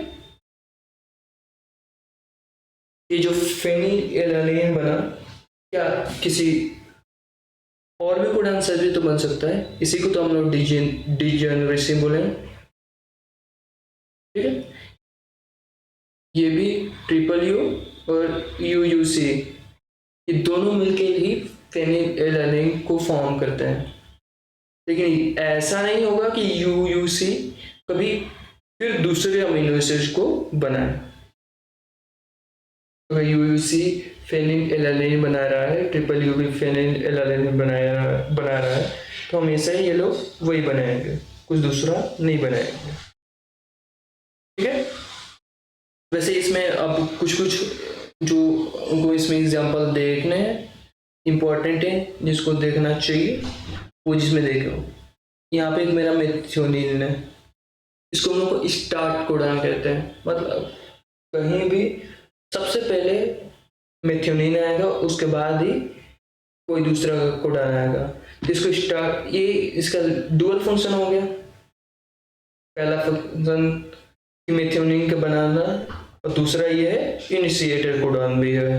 ये जो फेनिल एलानिन बना क्या किसी और भी कोड आंसर भी तो बन सकता है, इसी को तो हम लोग डिजेनरेसी बोले। ठीक है, ये भी ट्रिपल यू और UUC ये दोनों मिलके ही फेनिल एलानिन को फॉर्म करते हैं। लेकिन ऐसा नहीं होगा कि UUC कभी फिर दूसरे अमीनो एसिड को बनाए। अगर UUC फेनिल एलानिन बना रहा है, ट्रिपल यू भी फेनिल एलानिन बना रहा है, तो हमेशा ये लोग वही बनाएंगे, कुछ दूसरा नहीं बनाएंगे। ठीक है, वैसे इसमें अब कुछ जो उनको इसमें एग्जांपल देखने हैं इम्पोर्टेंट है जिसको देखना चाहिए वो जिसमें देखो। यहाँ पे एक मेरा मेथियोनिन है, इसको हम लोग को स्टार्ट कोडॉन कहते हैं। मतलब कहीं भी सबसे पहले मेथियोनिन आएगा, उसके बाद ही कोई दूसरा कोडॉन आएगा। इसको स्टार्ट, ये इसका डुअल फंक्शन हो गया। पहला फंक्शन मेथियोनिन का बनाना और दूसरा ये है इनिशिएटर कोडॉन भी है।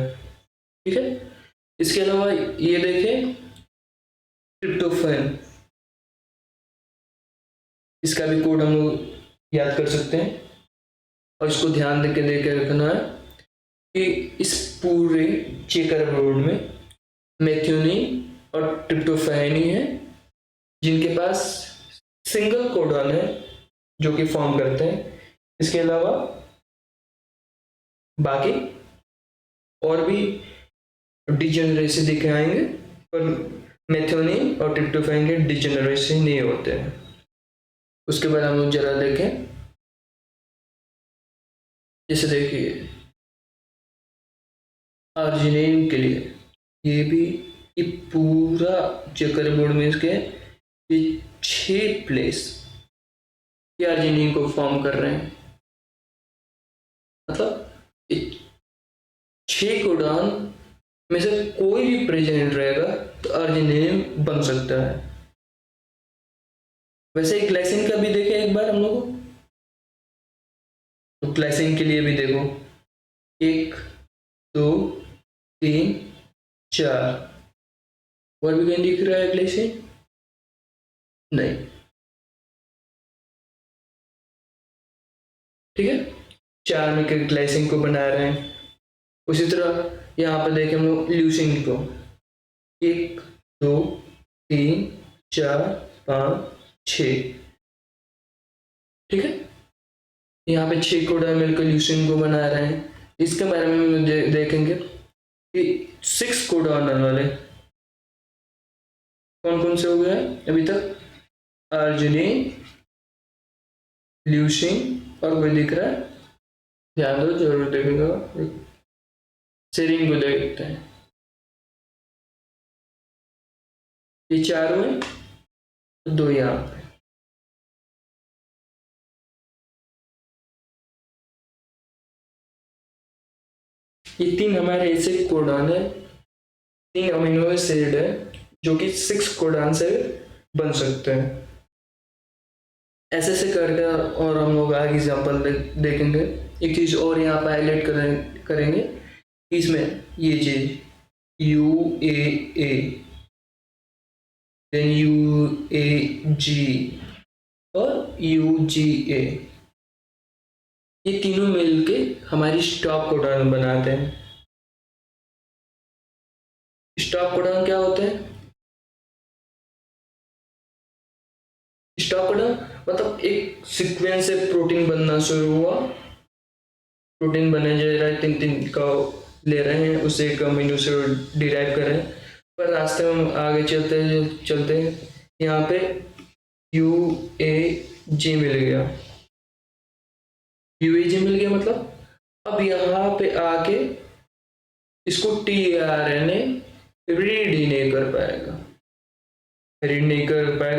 ठीक है, इसके अलावा ये देखें ट्रिप्टोफैन, इसका भी कोड हम लोग याद कर सकते हैं और इसको ध्यान देके रखना है कि इस पूरे चेकर बोर्ड में मेथियोनिन और ट्रिप्टोफैन ही है जिनके पास सिंगल कोडॉन है जो कि फॉर्म करते हैं। इसके अलावा बाकी और भी डिजेनरेसी दिखाएंगे, पर मेथियोनिन और ट्रिप्टोफैन के डिजेनरेसी नहीं होते हैं। उसके बाद हम लोग जरा देखें, जैसे देखिए अर्जिनिन के लिए ये भी ये पूरा चेकर बोर्ड में इसके ये 6 प्लेस ये अर्जिनिन को फॉर्म कर रहे हैं। मतलब 6 कोडॉन में से कोई भी प्रेजेंट रहेगा तो अर्जिनिन बन सकता है। वैसे ग्लाइसिन का भी देखें एक बार हम लोग, तो ग्लाइसिन के लिए भी देखो 1 2 3 4, और भी कहीं दिख रहा है ग्लाइसिन? नहीं। ठीक है, 4 में के ग्लाइसिन को बना रहे हैं। उसी तरह यहाँ पर देखें हम लोग ल्यूसिन को 1 2 3 4 5 6। ठीक है, यहाँ पे 6 कोडॉन मिलकर ल्यूसिन को बना रहे हैं। इसके बारे में देखेंगे कि 6 कोडॉन वाले कौन कौन से हो गए अभी तक? अर्जिनिन, ल्यूसिन और कोई दिख रहा है? ध्यान दो, जरूर देखेगा। सेरीन को देखते हैं, ये 4 हुए, 2 यहाँ पे। ये 3 हमारे ऐसे कोडॉन है, 3 अमीनो एसिड है जो कि 6 कोडॉन से बन सकते हैं। ऐसे ऐसे करके और हम लोग आगे एग्जाम्पल देखेंगे। एक चीज़ और यहाँ पे हाईलाइट करेंगे कि इसमें ये चीज़ UAA, देन UAG और UGA, ये तीनों मिलके हमारी स्टॉप कोडॉन बनाते हैं। स्टॉप कोडॉन क्या होते हैं? स्टॉप कोडॉन मतलब एक सीक्वेंस से प्रोटीन बनना शुरू हुआ, प्रोटीन बने जा रहा है, तीन तीन का ले रहे हैं, उसे एक अमीनो एसिड डिराइव कर रहे हैं, पर रास्ते में हम आगे चलते यहाँ पे UAG मिल गया। UAG मिल गया मतलब अब यहाँ पे आके इसको tRNA रीड ही नहीं कर पाएगा,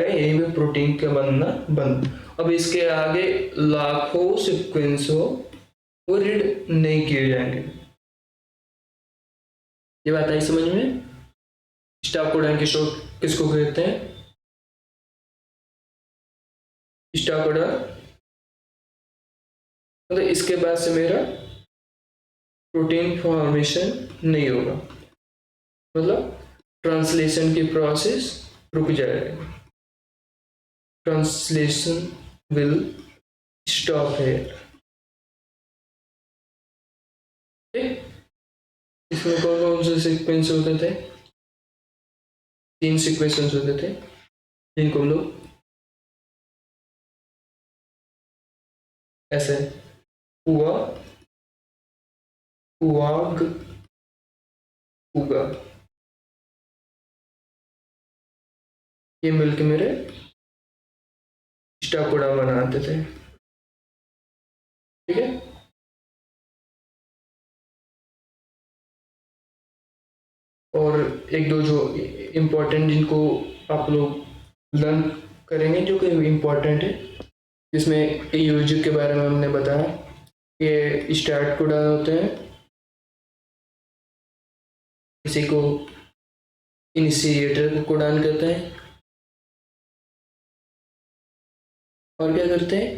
यहीं पे प्रोटीन का बनना बंद। अब इसके आगे लाखों सीक्वेंस हो वो रीड नहीं किए जाएंगे। ये बात आई समझ में? स्टॉप कोडॉन की शॉर्ट किसको कहते हैं? स्टॉप कोडॉन मतलब इसके बाद से मेरा प्रोटीन फॉर्मेशन नहीं होगा, मतलब ट्रांसलेशन की प्रोसेस रुक जाएगा, ट्रांसलेशन विल स्टॉप हियर। इसमें कौन कौन से सीक्वेंस होते थे? 3 सीक्वेंसेस होते थे जिनको हम लोग ऐसे हुआ, हुआग, हुगा, ये मिलके मेरे स्टॉप कोडॉन बनाते थे। ठीक है, और एक दो जो इम्पोर्टेंट जिनको आप लोग लर्न करेंगे जो कि इम्पोर्टेंट है, जिसमें यूज के बारे में हमने बताया, ये स्टार्ट कोडॉन होते हैं, किसी को इनिशिएटर को कोडॉन कहते हैं, और क्या करते हैं,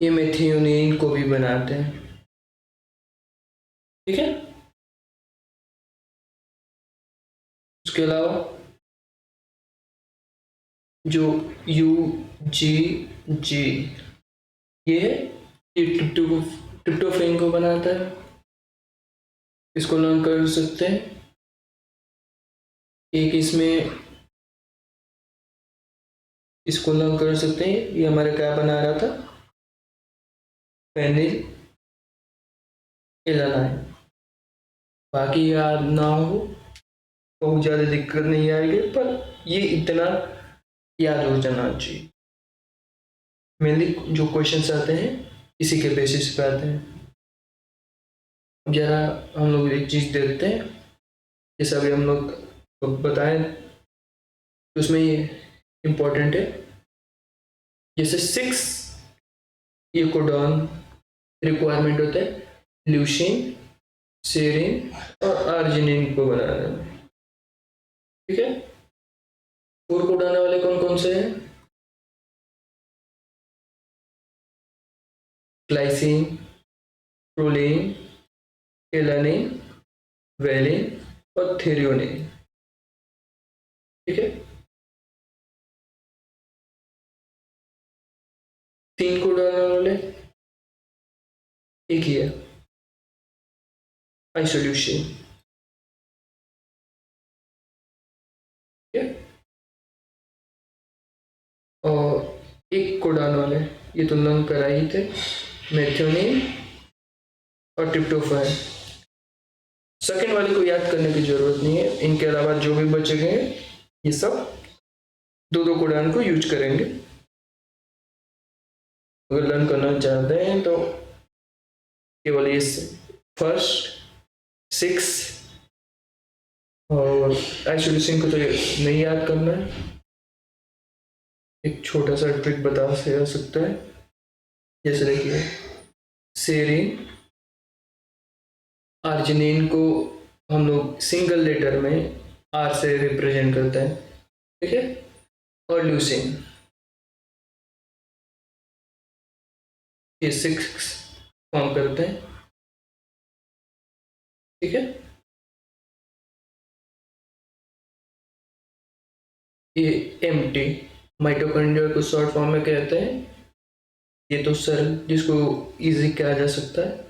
ये मेथियोनिन को भी बनाते हैं। ठीक है, उसके अलावा जो UGG ये ट्रिप्टोफैन को बनाता है, इसको लर्न कर सकते हैं। एक इसमें इसको लर्न कर सकते हैं, ये हमारे क्या बना रहा था, फेनिल एलानाइन। बाकी याद ना हो बहुत ज़्यादा दिक्कत नहीं आएगी, पर ये इतना याद हो जाना चाहिए। मेनली जो क्वेश्चंस आते हैं इसी के बेसिस पे आते हैं। जरा हम लोग एक चीज़ देखते हैं, जैसा भी हम लोग बताएं तो उसमें ये इम्पोर्टेंट है, जैसे 6 ये कोडॉन रिक्वायरमेंट होता है ल्यूसीन, सेरीन और आर्जिनिन को बनाने में। ठीक है, 4 कोडॉन वाले कौन कौन से हैं? ग्लाइसिन, प्रोलीन, एलानिन, वेलिन और थेरियोनिन। ठीक है, 3 कोडॉन वाले एक ही है, आइसोल्यूसिन। ठीक है, और एक कोडॉन वाले ये तो लर्न करा ही थे, मेथियोनिन और ट्रिप्टोफैन। सेकेंड वाले को याद करने की जरूरत नहीं है, इनके अलावा जो भी बचे गए ये सब 2-2 कोडॉन को यूज करेंगे। अगर लर्न करना चाहते हैं तो केवल ये फर्स्ट 6 और आइसोल्यूसिन को तो नहीं याद करना है। एक छोटा सा ट्रिक बता सकता है, जैसे देखिए सेरीन, आर्जिनिन को हम लोग सिंगल लेटर में R से रिप्रेजेंट करते हैं। ठीक है, और ल्यूसीन ये 6 फॉर्म करते हैं, ठीक है। ये एम्प्टी माइटोकॉन्ड्रिया को शॉर्ट फॉर्म में कहते हैं। ये तो सेल जिसको इजी कहा जा सकता है।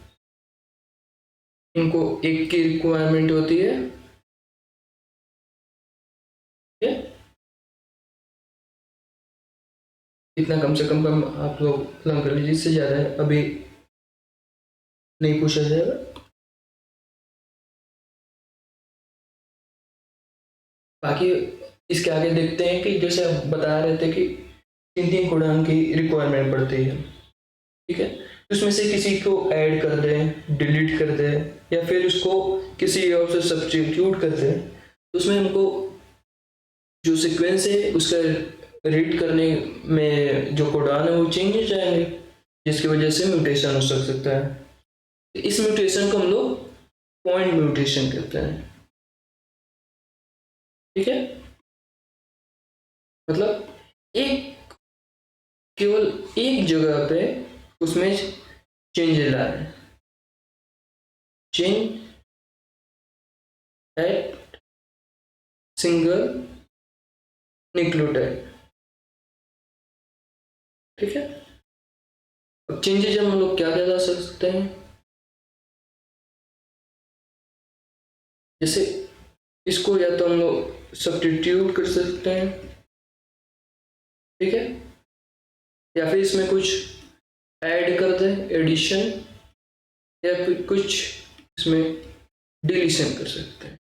इनको एक की रिक्वायरमेंट होती है, ठीक है। इतना कम से कम आप लोग फिल्म कर लीजिए, इससे ज़्यादा है अभी नहीं पूछा जाएगा। बाकी इसके आगे देखते हैं कि जैसे आप बता रहे थे कि 3 कोडान की रिक्वायरमेंट पड़ती है, ठीक है। तो उसमें से किसी को ऐड कर दें, डिलीट कर दें, या फिर उसको किसी और से सब्स्टिट्यूट कर दें, तो उसमें हमको जो सीक्वेंस है उसका रीड करने में जो कोडान है वो चेंज हो जाएंगे, जिसकी वजह से म्यूटेशन हो सकता है। इस म्यूटेशन को हम लोग पॉइंट म्यूटेशन कहते हैं, ठीक है। मतलब एक केवल एक जगह पे उसमें चेंज ला है, चेंज एट सिंगल न्यूक्लियोटाइड, ठीक है। अब चेंजेज हम लोग क्या क्या ला सकते हैं, जैसे इसको या तो हम लोग सब्स्टिट्यूट कर सकते हैं, ठीक है, या फिर इसमें कुछ ऐड कर दें, एडिशन, या फिर कुछ इसमें डिलीशन कर सकते हैं,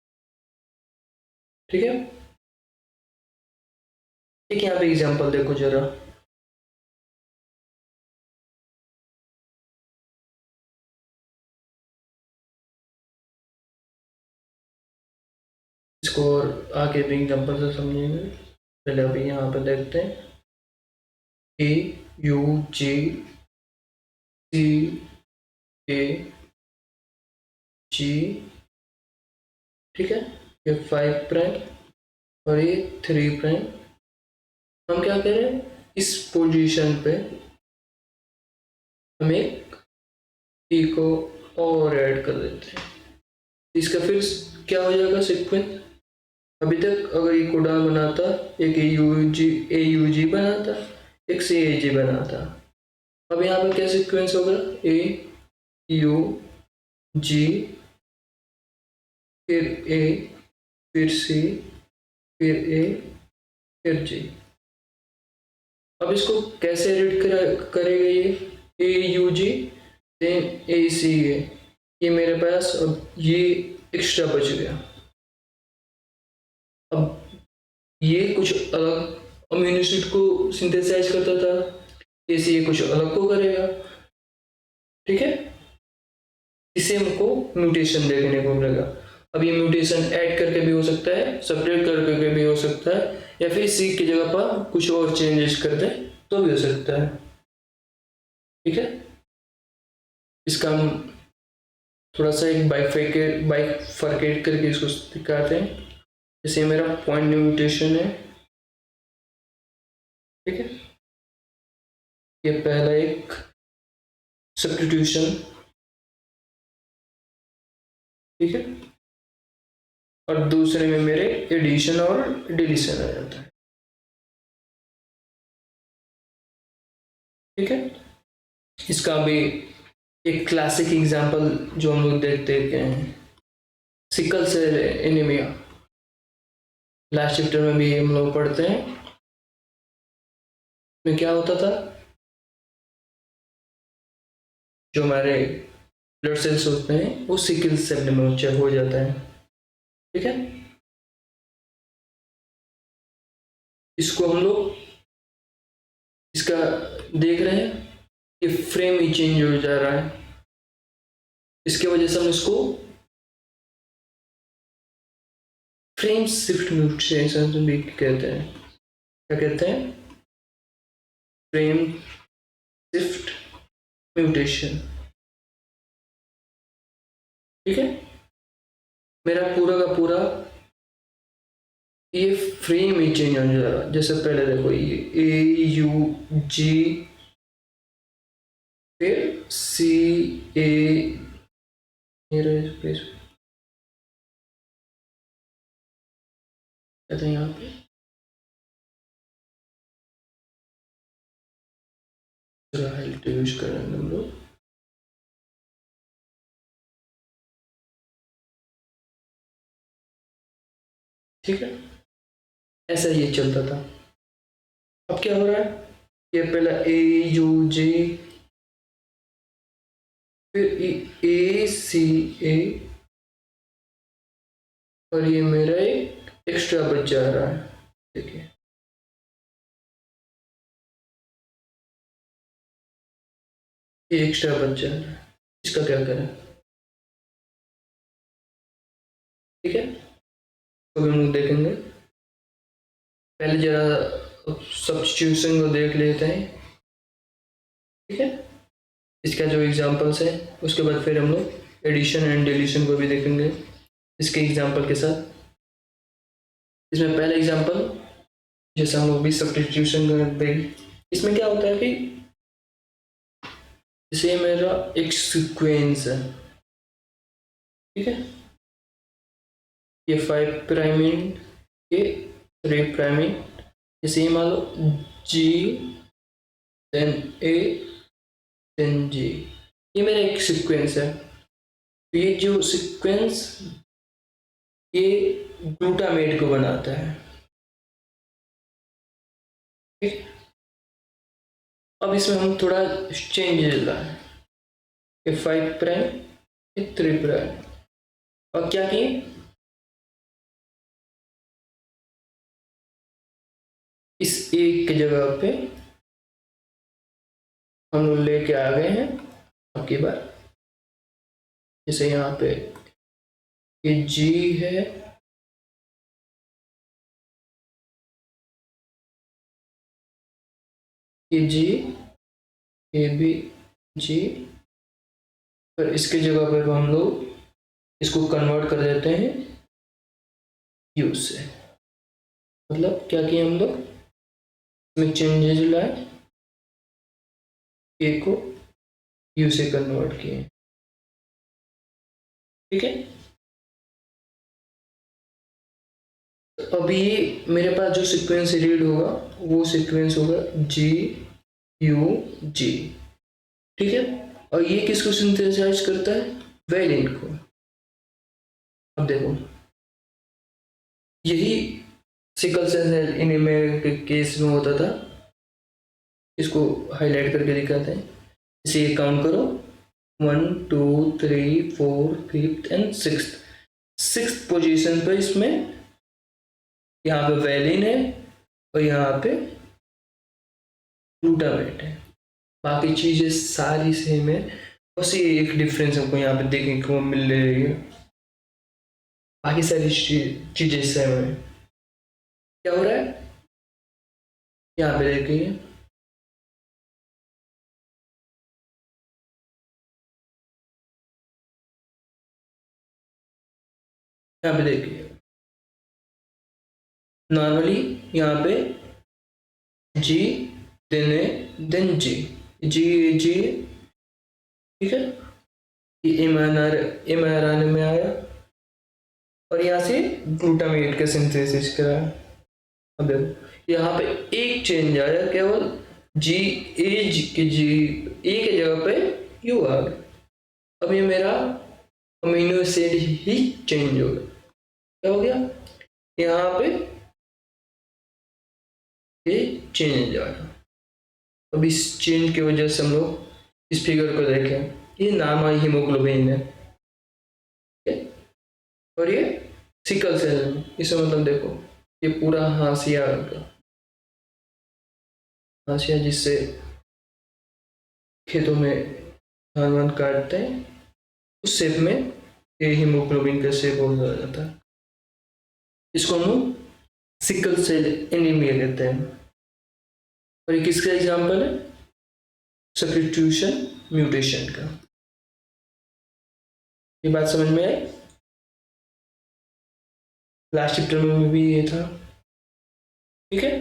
ठीक है। एक यहाँ पे एग्जांपल देखो जरा, इसको और आगे भी एग्जांपल से समझेंगे। पहले अभी यहाँ पे देखते हैं AUGCAG, ठीक है। ये 5 प्राइम और ये 3 प्राइम। हम क्या करें, इस पोजीशन पे हम एक ई को और ऐड कर देते हैं, इसका फिर क्या हो जाएगा सीक्वेंस। अभी तक अगर ये कोडान बनाता, एक AUG बनाता, एक CAG बनाता। अब यहाँ पे क्या सीक्वेंस होगा, AUG, फिर A, फिर C, फिर A, फिर G। अब इसको कैसे रीड करेगा, ये AUG देन ACA, ये मेरे पास अब ये एक्स्ट्रा बच गया। अब ये कुछ अलग अमीनो एसिड को सिंथेसाइज करता था, ACA कुछ अलग को करेगा, ठीक है। इसे हमको म्यूटेशन देखने को मिलेगा। अब ये म्यूटेशन ऐड करके भी हो सकता है, सब्ट्रैक्ट करके भी हो सकता है, या फिर सी की जगह पर कुछ और चेंजेस कर दें तो भी हो सकता है, ठीक है। इसका हम थोड़ा सा एक बाइफरकेट करके इसको दिखाते हैं। जैसे मेरा पॉइंट म्यूटेशन है, ठीक है। ये पहला एक सब्स्टिट्यूशन, ठीक है, और दूसरे में मेरे एडिशन और डिलीशन आ जाता है, ठीक है। इसका भी एक क्लासिक एग्जांपल जो हम लोग देखते हैं, sickle cell anaemia, last chapter में भी हम लोग पढ़ते हैं। में क्या होता था, जो हमारे ब्लड सेल्स होते हैं वो सिकल सेल में हो जाता है, ठीक है। इसको हम लोग इसका देख रहे हैं, ये फ्रेम ही चेंज हो जा रहा है, इसके वजह से हम इसको फ्रेम शिफ्ट म्यूटेशन भी कहते हैं। क्या कहते हैं, फ्रेम शिफ्ट म्यूटेशन, ठीक है। मेरा पूरा का पूरा ये फ्रेम ही चेंज हो जाएगा। जैसे पहले देखो, ये AUG फिर सी ए प्लेस कहते हैं यहाँ पे हेल्थ यूज करेंगे हम लोग। ठीक है, ऐसा ये चलता था। अब क्या हो रहा है, ये पहला ए यू जे, फिर ए सी ए, और ये मेरा एक एक्स्ट्रा बच जा रहा है। देखिए ये एक्स्ट्रा बच जा रहा है, इसका क्या करें। ठीक है, तो हम लोग देखेंगे, पहले जरा सब्स्टिट्यूशन को देख लेते हैं। ठीक है, इसका जो एग्जांपल्स है, उसके बाद फिर हम लोग एडिशन एंड डिलीशन को भी देखेंगे इसके एग्जांपल के साथ। इसमें पहला एग्जांपल जैसे हम लोग भी सब्स्टिट्यूशन करते हैं, इसमें क्या होता है कि जैसे मेरा एक सीक्वेंस है, ठीक है, ये 5 प्राइमिन, ये 3 प्राइमिन, जैसे मान लो जी देन ए देन जी, ये मेरा एक सीक्वेंस है। तो ये जो सीक्वेंस ये ग्लूटामेट को बनाता है। ठीक, अब इसमें हम थोड़ा चेंज लाए, ये 5 प्राइम, ये 3 प्राइम, और क्या किए, इस एक की जगह पे हम लोग लेके आ गए हैं। अब की बार जैसे यहाँ पे ये जी है, ये जी, ये भी जी, पर इसके जगह पे हम लोग इसको कन्वर्ट कर देते हैं यू से। मतलब क्या किया हम लोग, इसमें चेंजेस लाए, ए को यू से कन्वर्ट किए। ठीक है, अब ये मेरे पास जो सीक्वेंस रीड होगा वो सीक्वेंस होगा जी यू जी। ठीक है, और ये किसको सिंथेसाइज करता है, वेलिन को। अब देखो यही सिकल सेल एनीमिया के केस में होता था, इसको हाईलाइट करके दिखाते हैं। इसे काउंट करो, 1 2 3 4 5th एंड 6th पोजीशन पर इसमें यहाँ पे वेलिन है और यहाँ पे ग्लूटामेट है, बाकी चीजें सारी सेम है, बस ये एक डिफरेंस हमको यहाँ पे देखने को मिल रही है, बाकी सारी चीजें सेम है। क्या हो रहा है, यहाँ पे देखिए, यहाँ पे देखिए, नॉर्मली यहाँ पे जी देन ए देन जी, जी जी, ठीक है, ये एमआरएनए में आया और यहाँ से ग्लूटामेट का सिंथेसिस करा। अब देखो यहाँ पे एक चेंज आया, केवल जी ए जी की जी ए के जगह पे यू आ गया। अब ये मेरा अमीनो एसिड ही चेंज हो गया। क्या हो गया, यहाँ पे ये चेंज आया। अब इस चेंज की वजह से हम लोग इस फिगर को देखें, ये नामा हीमोग्लोबिन है, और ये सिकल सेल, इसमें मतलब देखो ये पूरा हाशिया का हाशिया जिससे खेतों में धान वान काटते हैं, उस शेप में ये हीमोग्लोबिन का शेप हो जाता है। इसको हम सिकल सेल एनीमिया कहते हैं। और ये किसका एग्जाम्पल है, सब्स्टिट्यूशन म्यूटेशन का। ये बात समझ में आई, लास्ट चैप्टर में भी ये था। ठीक है,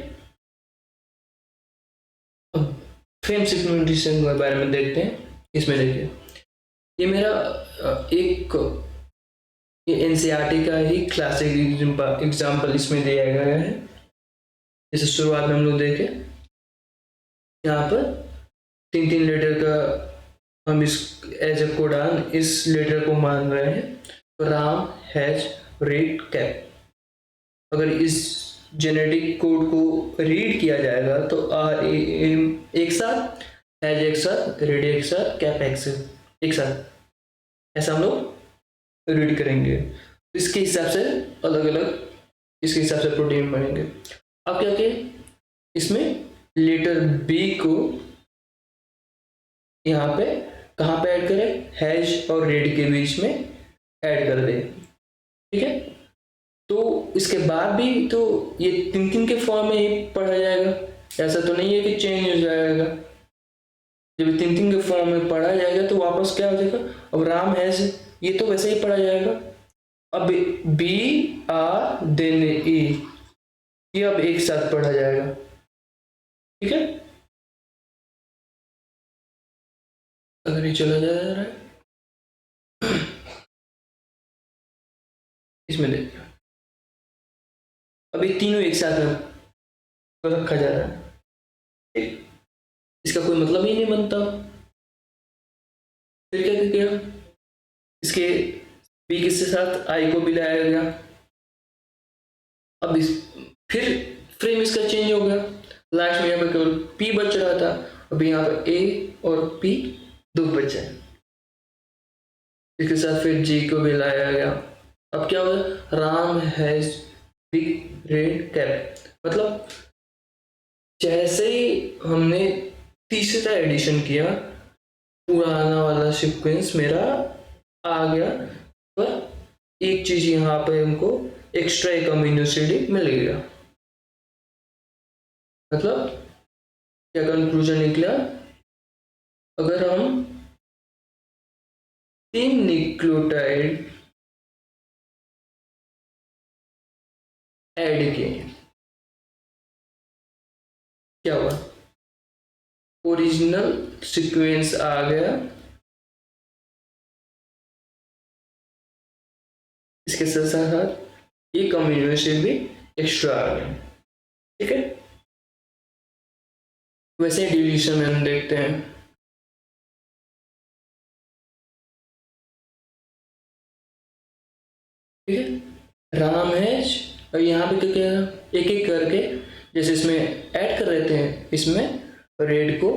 अब फ्रेम म्यूटेशन के बारे में देखते हैं। इसमें देखिए, ये मेरा एक ये एनसीईआरटी का ही क्लासिक एग्जाम्पल इसमें दिया गया है। जैसे शुरुआत में हम लोग देखे, यहाँ पर 3 लेटर का हम इस एज ए कोडान इस लेटर को मान रहे हैं। तो राम हैज रीड कैप, अगर इस जेनेटिक कोड को रीड किया जाएगा तो आर ए एम एक साथ, हैज एक साथ, रीड एक साथ, कैप एक साथ, ऐसा हम लोग रीड करेंगे। इसके हिसाब से अलग अलग इसके हिसाब से प्रोटीन बनेंगे। अब क्या किए, इसमें लेटर बी को यहाँ पे कहाँ पे ऐड करें, हैज और रीड के बीच में ऐड कर दें। ठीक है, तो इसके बाद भी तो ये 3 के फॉर्म में ही पढ़ा जाएगा, ऐसा तो नहीं है कि चेंज हो जाएगा। जब 3 के फॉर्म में पढ़ा जाएगा तो वापस क्या हो जाएगा, अब राम हैज ये तो वैसे ही पढ़ा जाएगा। अब बी आर देन ई ये अब एक साथ पढ़ा जाएगा। ठीक है, अगर ये चला जा रहा है इसमें देखिए, अभी तीनों एक साथ रखा जा रहा है। ठीक, इसका कोई मतलब ही नहीं बनता। फिर क्या किया, इसके बी के साथ आई को भी लाया गया। अब इस फिर फ्रेम इसका चेंज हो गया, लास्ट में यहाँ पर केवल पी बच रहा था, अभी यहाँ पर ए और पी दो बचे हैं। इसके साथ फिर जी को भी लाया गया। अब क्या हुआ, Ram has big red cap, मतलब जैसे ही हमने तीसरा एडिशन किया पुराना वाला सीक्वेंस मेरा आ गया, पर एक चीज यहाँ पे हमको एक्स्ट्रा एक अमीनो एसिड मिल गया। मतलब क्या कंक्लूजन निकला, अगर हम 3 न्यूक्लियोटाइड ऐड किए, क्या हुआ, ओरिजिनल सीक्वेंस आ गया, इसके साथ साथ एक अमीनो एसिड भी एक्स्ट्रा आ गया। ठीक है, वैसे डिलीशन में हम देखते हैं। ठीक है, राम हैज, और यहाँ पे क्या एक एक करके जैसे इसमें ऐड कर रहे थे, इसमें रेड को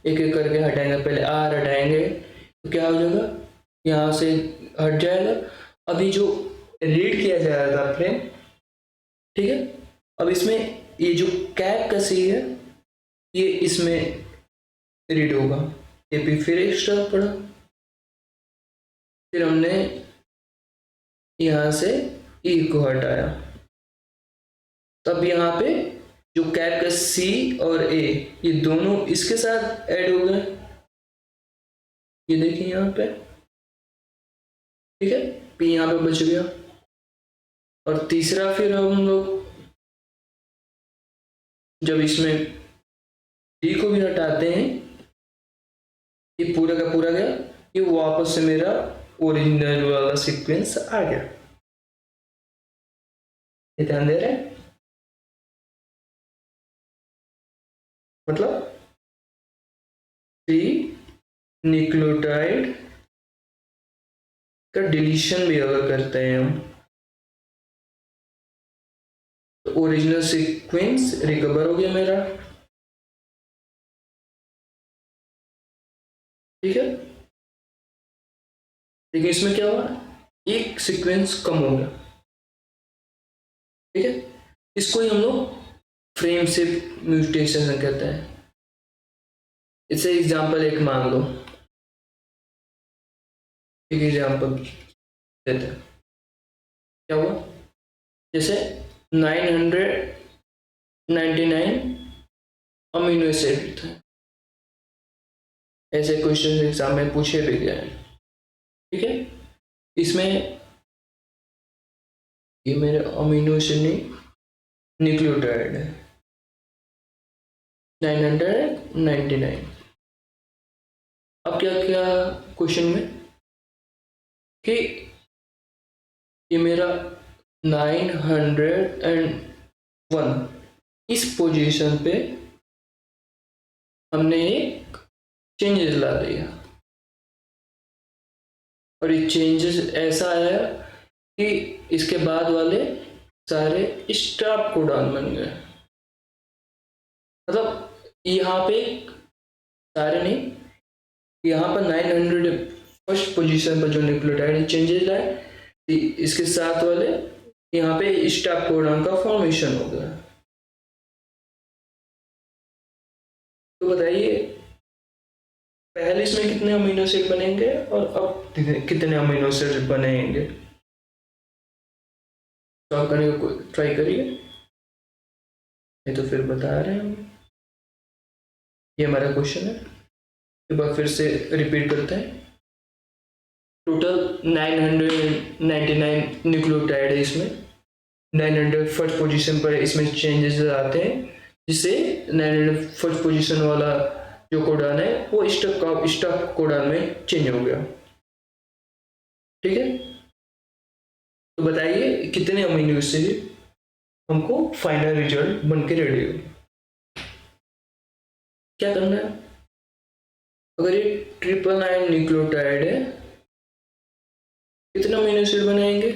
एक एक करके हटाएंगे। पहले आर हटाएंगे तो क्या हो जाएगा, यहाँ से हट जाएगा। अभी जो रीड किया जा रहा था फ्रेम, ठीक है, अब इसमें ये जो कैप का सी है ये इसमें रीड होगा, ये भी फिर एक्स्ट्रा पड़ा। फिर हमने यहाँ से ई को हटाया, तब यहाँ पे जो कैप का सी और ए ये दोनों इसके साथ ऐड हो गए। ये देखिए यहाँ पे, ठीक है, पी यहाँ पे बच गया। और तीसरा फिर हम लोग जब इसमें डी को भी हटाते हैं, ये पूरा का पूरा गया, ये वापस से मेरा ओरिजिनल वाला सीक्वेंस आ गया। ये ध्यान दे रहे हैं, मतलब 3 न्यूक्लियोटाइड का डिलीशन भी अगर करते हैं हम तो ओरिजिनल सीक्वेंस रिकवर हो गया मेरा। ठीक है, लेकिन इसमें क्या हुआ, एक सीक्वेंस कम हो गया। ठीक है, इसको ही हम लोग फ्रेम शिफ्ट म्यूटेशन कहते हैं। इसे एग्जांपल एक मान लो, एक एग्जांपल देते हैं। क्या हुआ, जैसे 999 अमीनो एसिड थे, ऐसे क्वेश्चन एग्जाम में पूछे भी गए हैं। ठीक है, इसमें ये मेरे अमीनो एसिड न्यूक्लियोटाइड है 999। अब क्या क्या क्वेश्चन में कि ये मेरा 901 इस पोजीशन पे हमने एक चेंजेस ला दिया और ये चेंजेस ऐसा आया कि इसके बाद वाले सारे स्टॉप कोडान बन गए। मतलब यहाँ पे सारे नहीं, यहाँ पर 900 फर्स्ट पोजीशन पर जो न्यूक्लियोटाइड चेंजेस लाए, इसके साथ वाले यहाँ पे स्टॉप कोडान का फॉर्मेशन हो गया। तो बताइए पहले इसमें कितने अमीनो एसिड बनेंगे और अब कितने अमीनो एसिड बनेंगे। सॉल्व करने को ट्राई करिए, ये तो फिर बता रहे हैं हम। ये हमारा क्वेश्चन है, एक बार फिर से रिपीट करते हैं। टोटल 999 न्यूक्लियोटाइड है इसमें, 900 फर्स्ट पोजीशन पर इसमें चेंजेस आते हैं, जिससे 900 फर्स्ट पोजीशन वाला जो कोडान है वो स्टॉप कोडान में चेंज हो गया। ठीक है, तो बताइए कितने अमीनो एसिड हमको फाइनल रिजल्ट बन के रेडी हो। क्या करना है, अगर ये 999 न्यूक्लियोटाइड है कितना अमीनो एसिड बनाएंगे,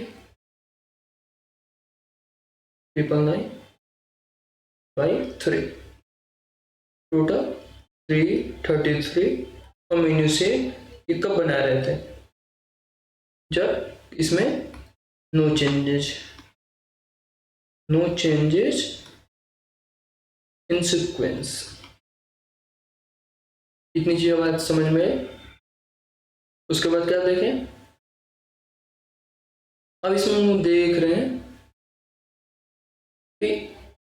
999/3, टोटल 333 अमीनो एसिड ये कब बना रहे थे, जब इसमें नो चेंजेस इन सीक्वेंस। इतनी चीजें बात समझ में आई। उसके बाद क्या देखें, अब इसमें हम देख रहे हैं कि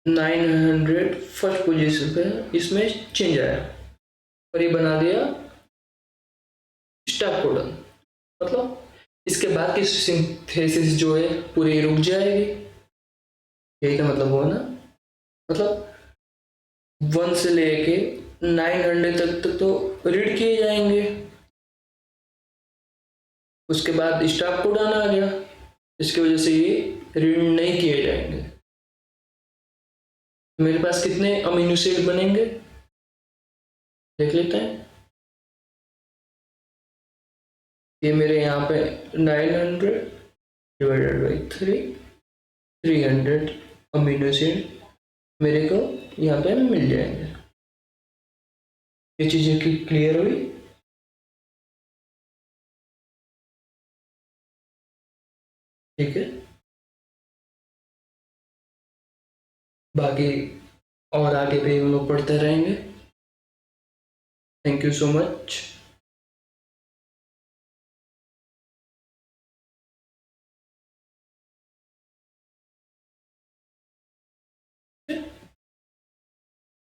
900 फर्स्ट पोजीशन पे इसमें चेंज आया और ये बना दिया स्टॉप कोडन। मतलब इसके बाद की सिंथेसिस जो है पूरी रुक जाएगी, यही का मतलब हुआ ना। मतलब 1 से लेके 900 तक तो रीड किए जाएंगे, उसके बाद स्टॉप कोडन आ गया, इसकी वजह से ये रीड नहीं किए जाएंगे। मेरे पास कितने अमीनो एसिड बनेंगे देख लेते हैं। ये मेरे यहाँ पे 900 डिवाइडेड बाई 300 अमीनो एसिड मेरे को यहाँ पे मिल जाएंगे। ये चीजें क्लियर हुई। ठीक है, बाकी और आगे भी हम लोग पढ़ते रहेंगे। Thank you so much.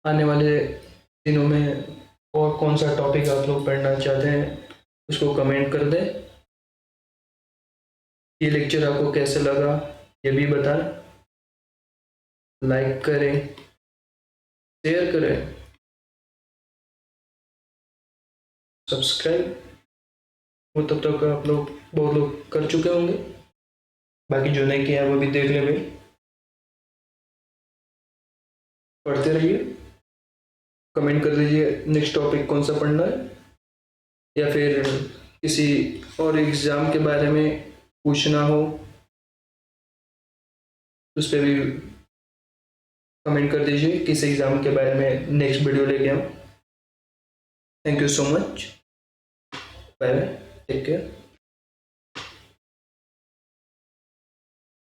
आने वाले दिनों में और कौन सा टॉपिक आप लोग पढ़ना चाहते हैं उसको कमेंट कर दें। ये लेक्चर आपको कैसे लगा ये भी बताएं, लाइक करें, शेयर करें, सब्सक्राइब वो तब तक आप लोग बहुत लोग कर चुके होंगे, बाकी जो नहीं किया वो भी देख ले भाई। पढ़ते रहिए, कमेंट कर दीजिए नेक्स्ट टॉपिक कौन सा पढ़ना है, या फिर किसी और एग्ज़ाम के बारे में पूछना हो उस पर भी कमेंट कर दीजिए, किस एग्ज़ाम के बारे में नेक्स्ट वीडियो लेके आऊँ। Thank you so much, bye bye, take care.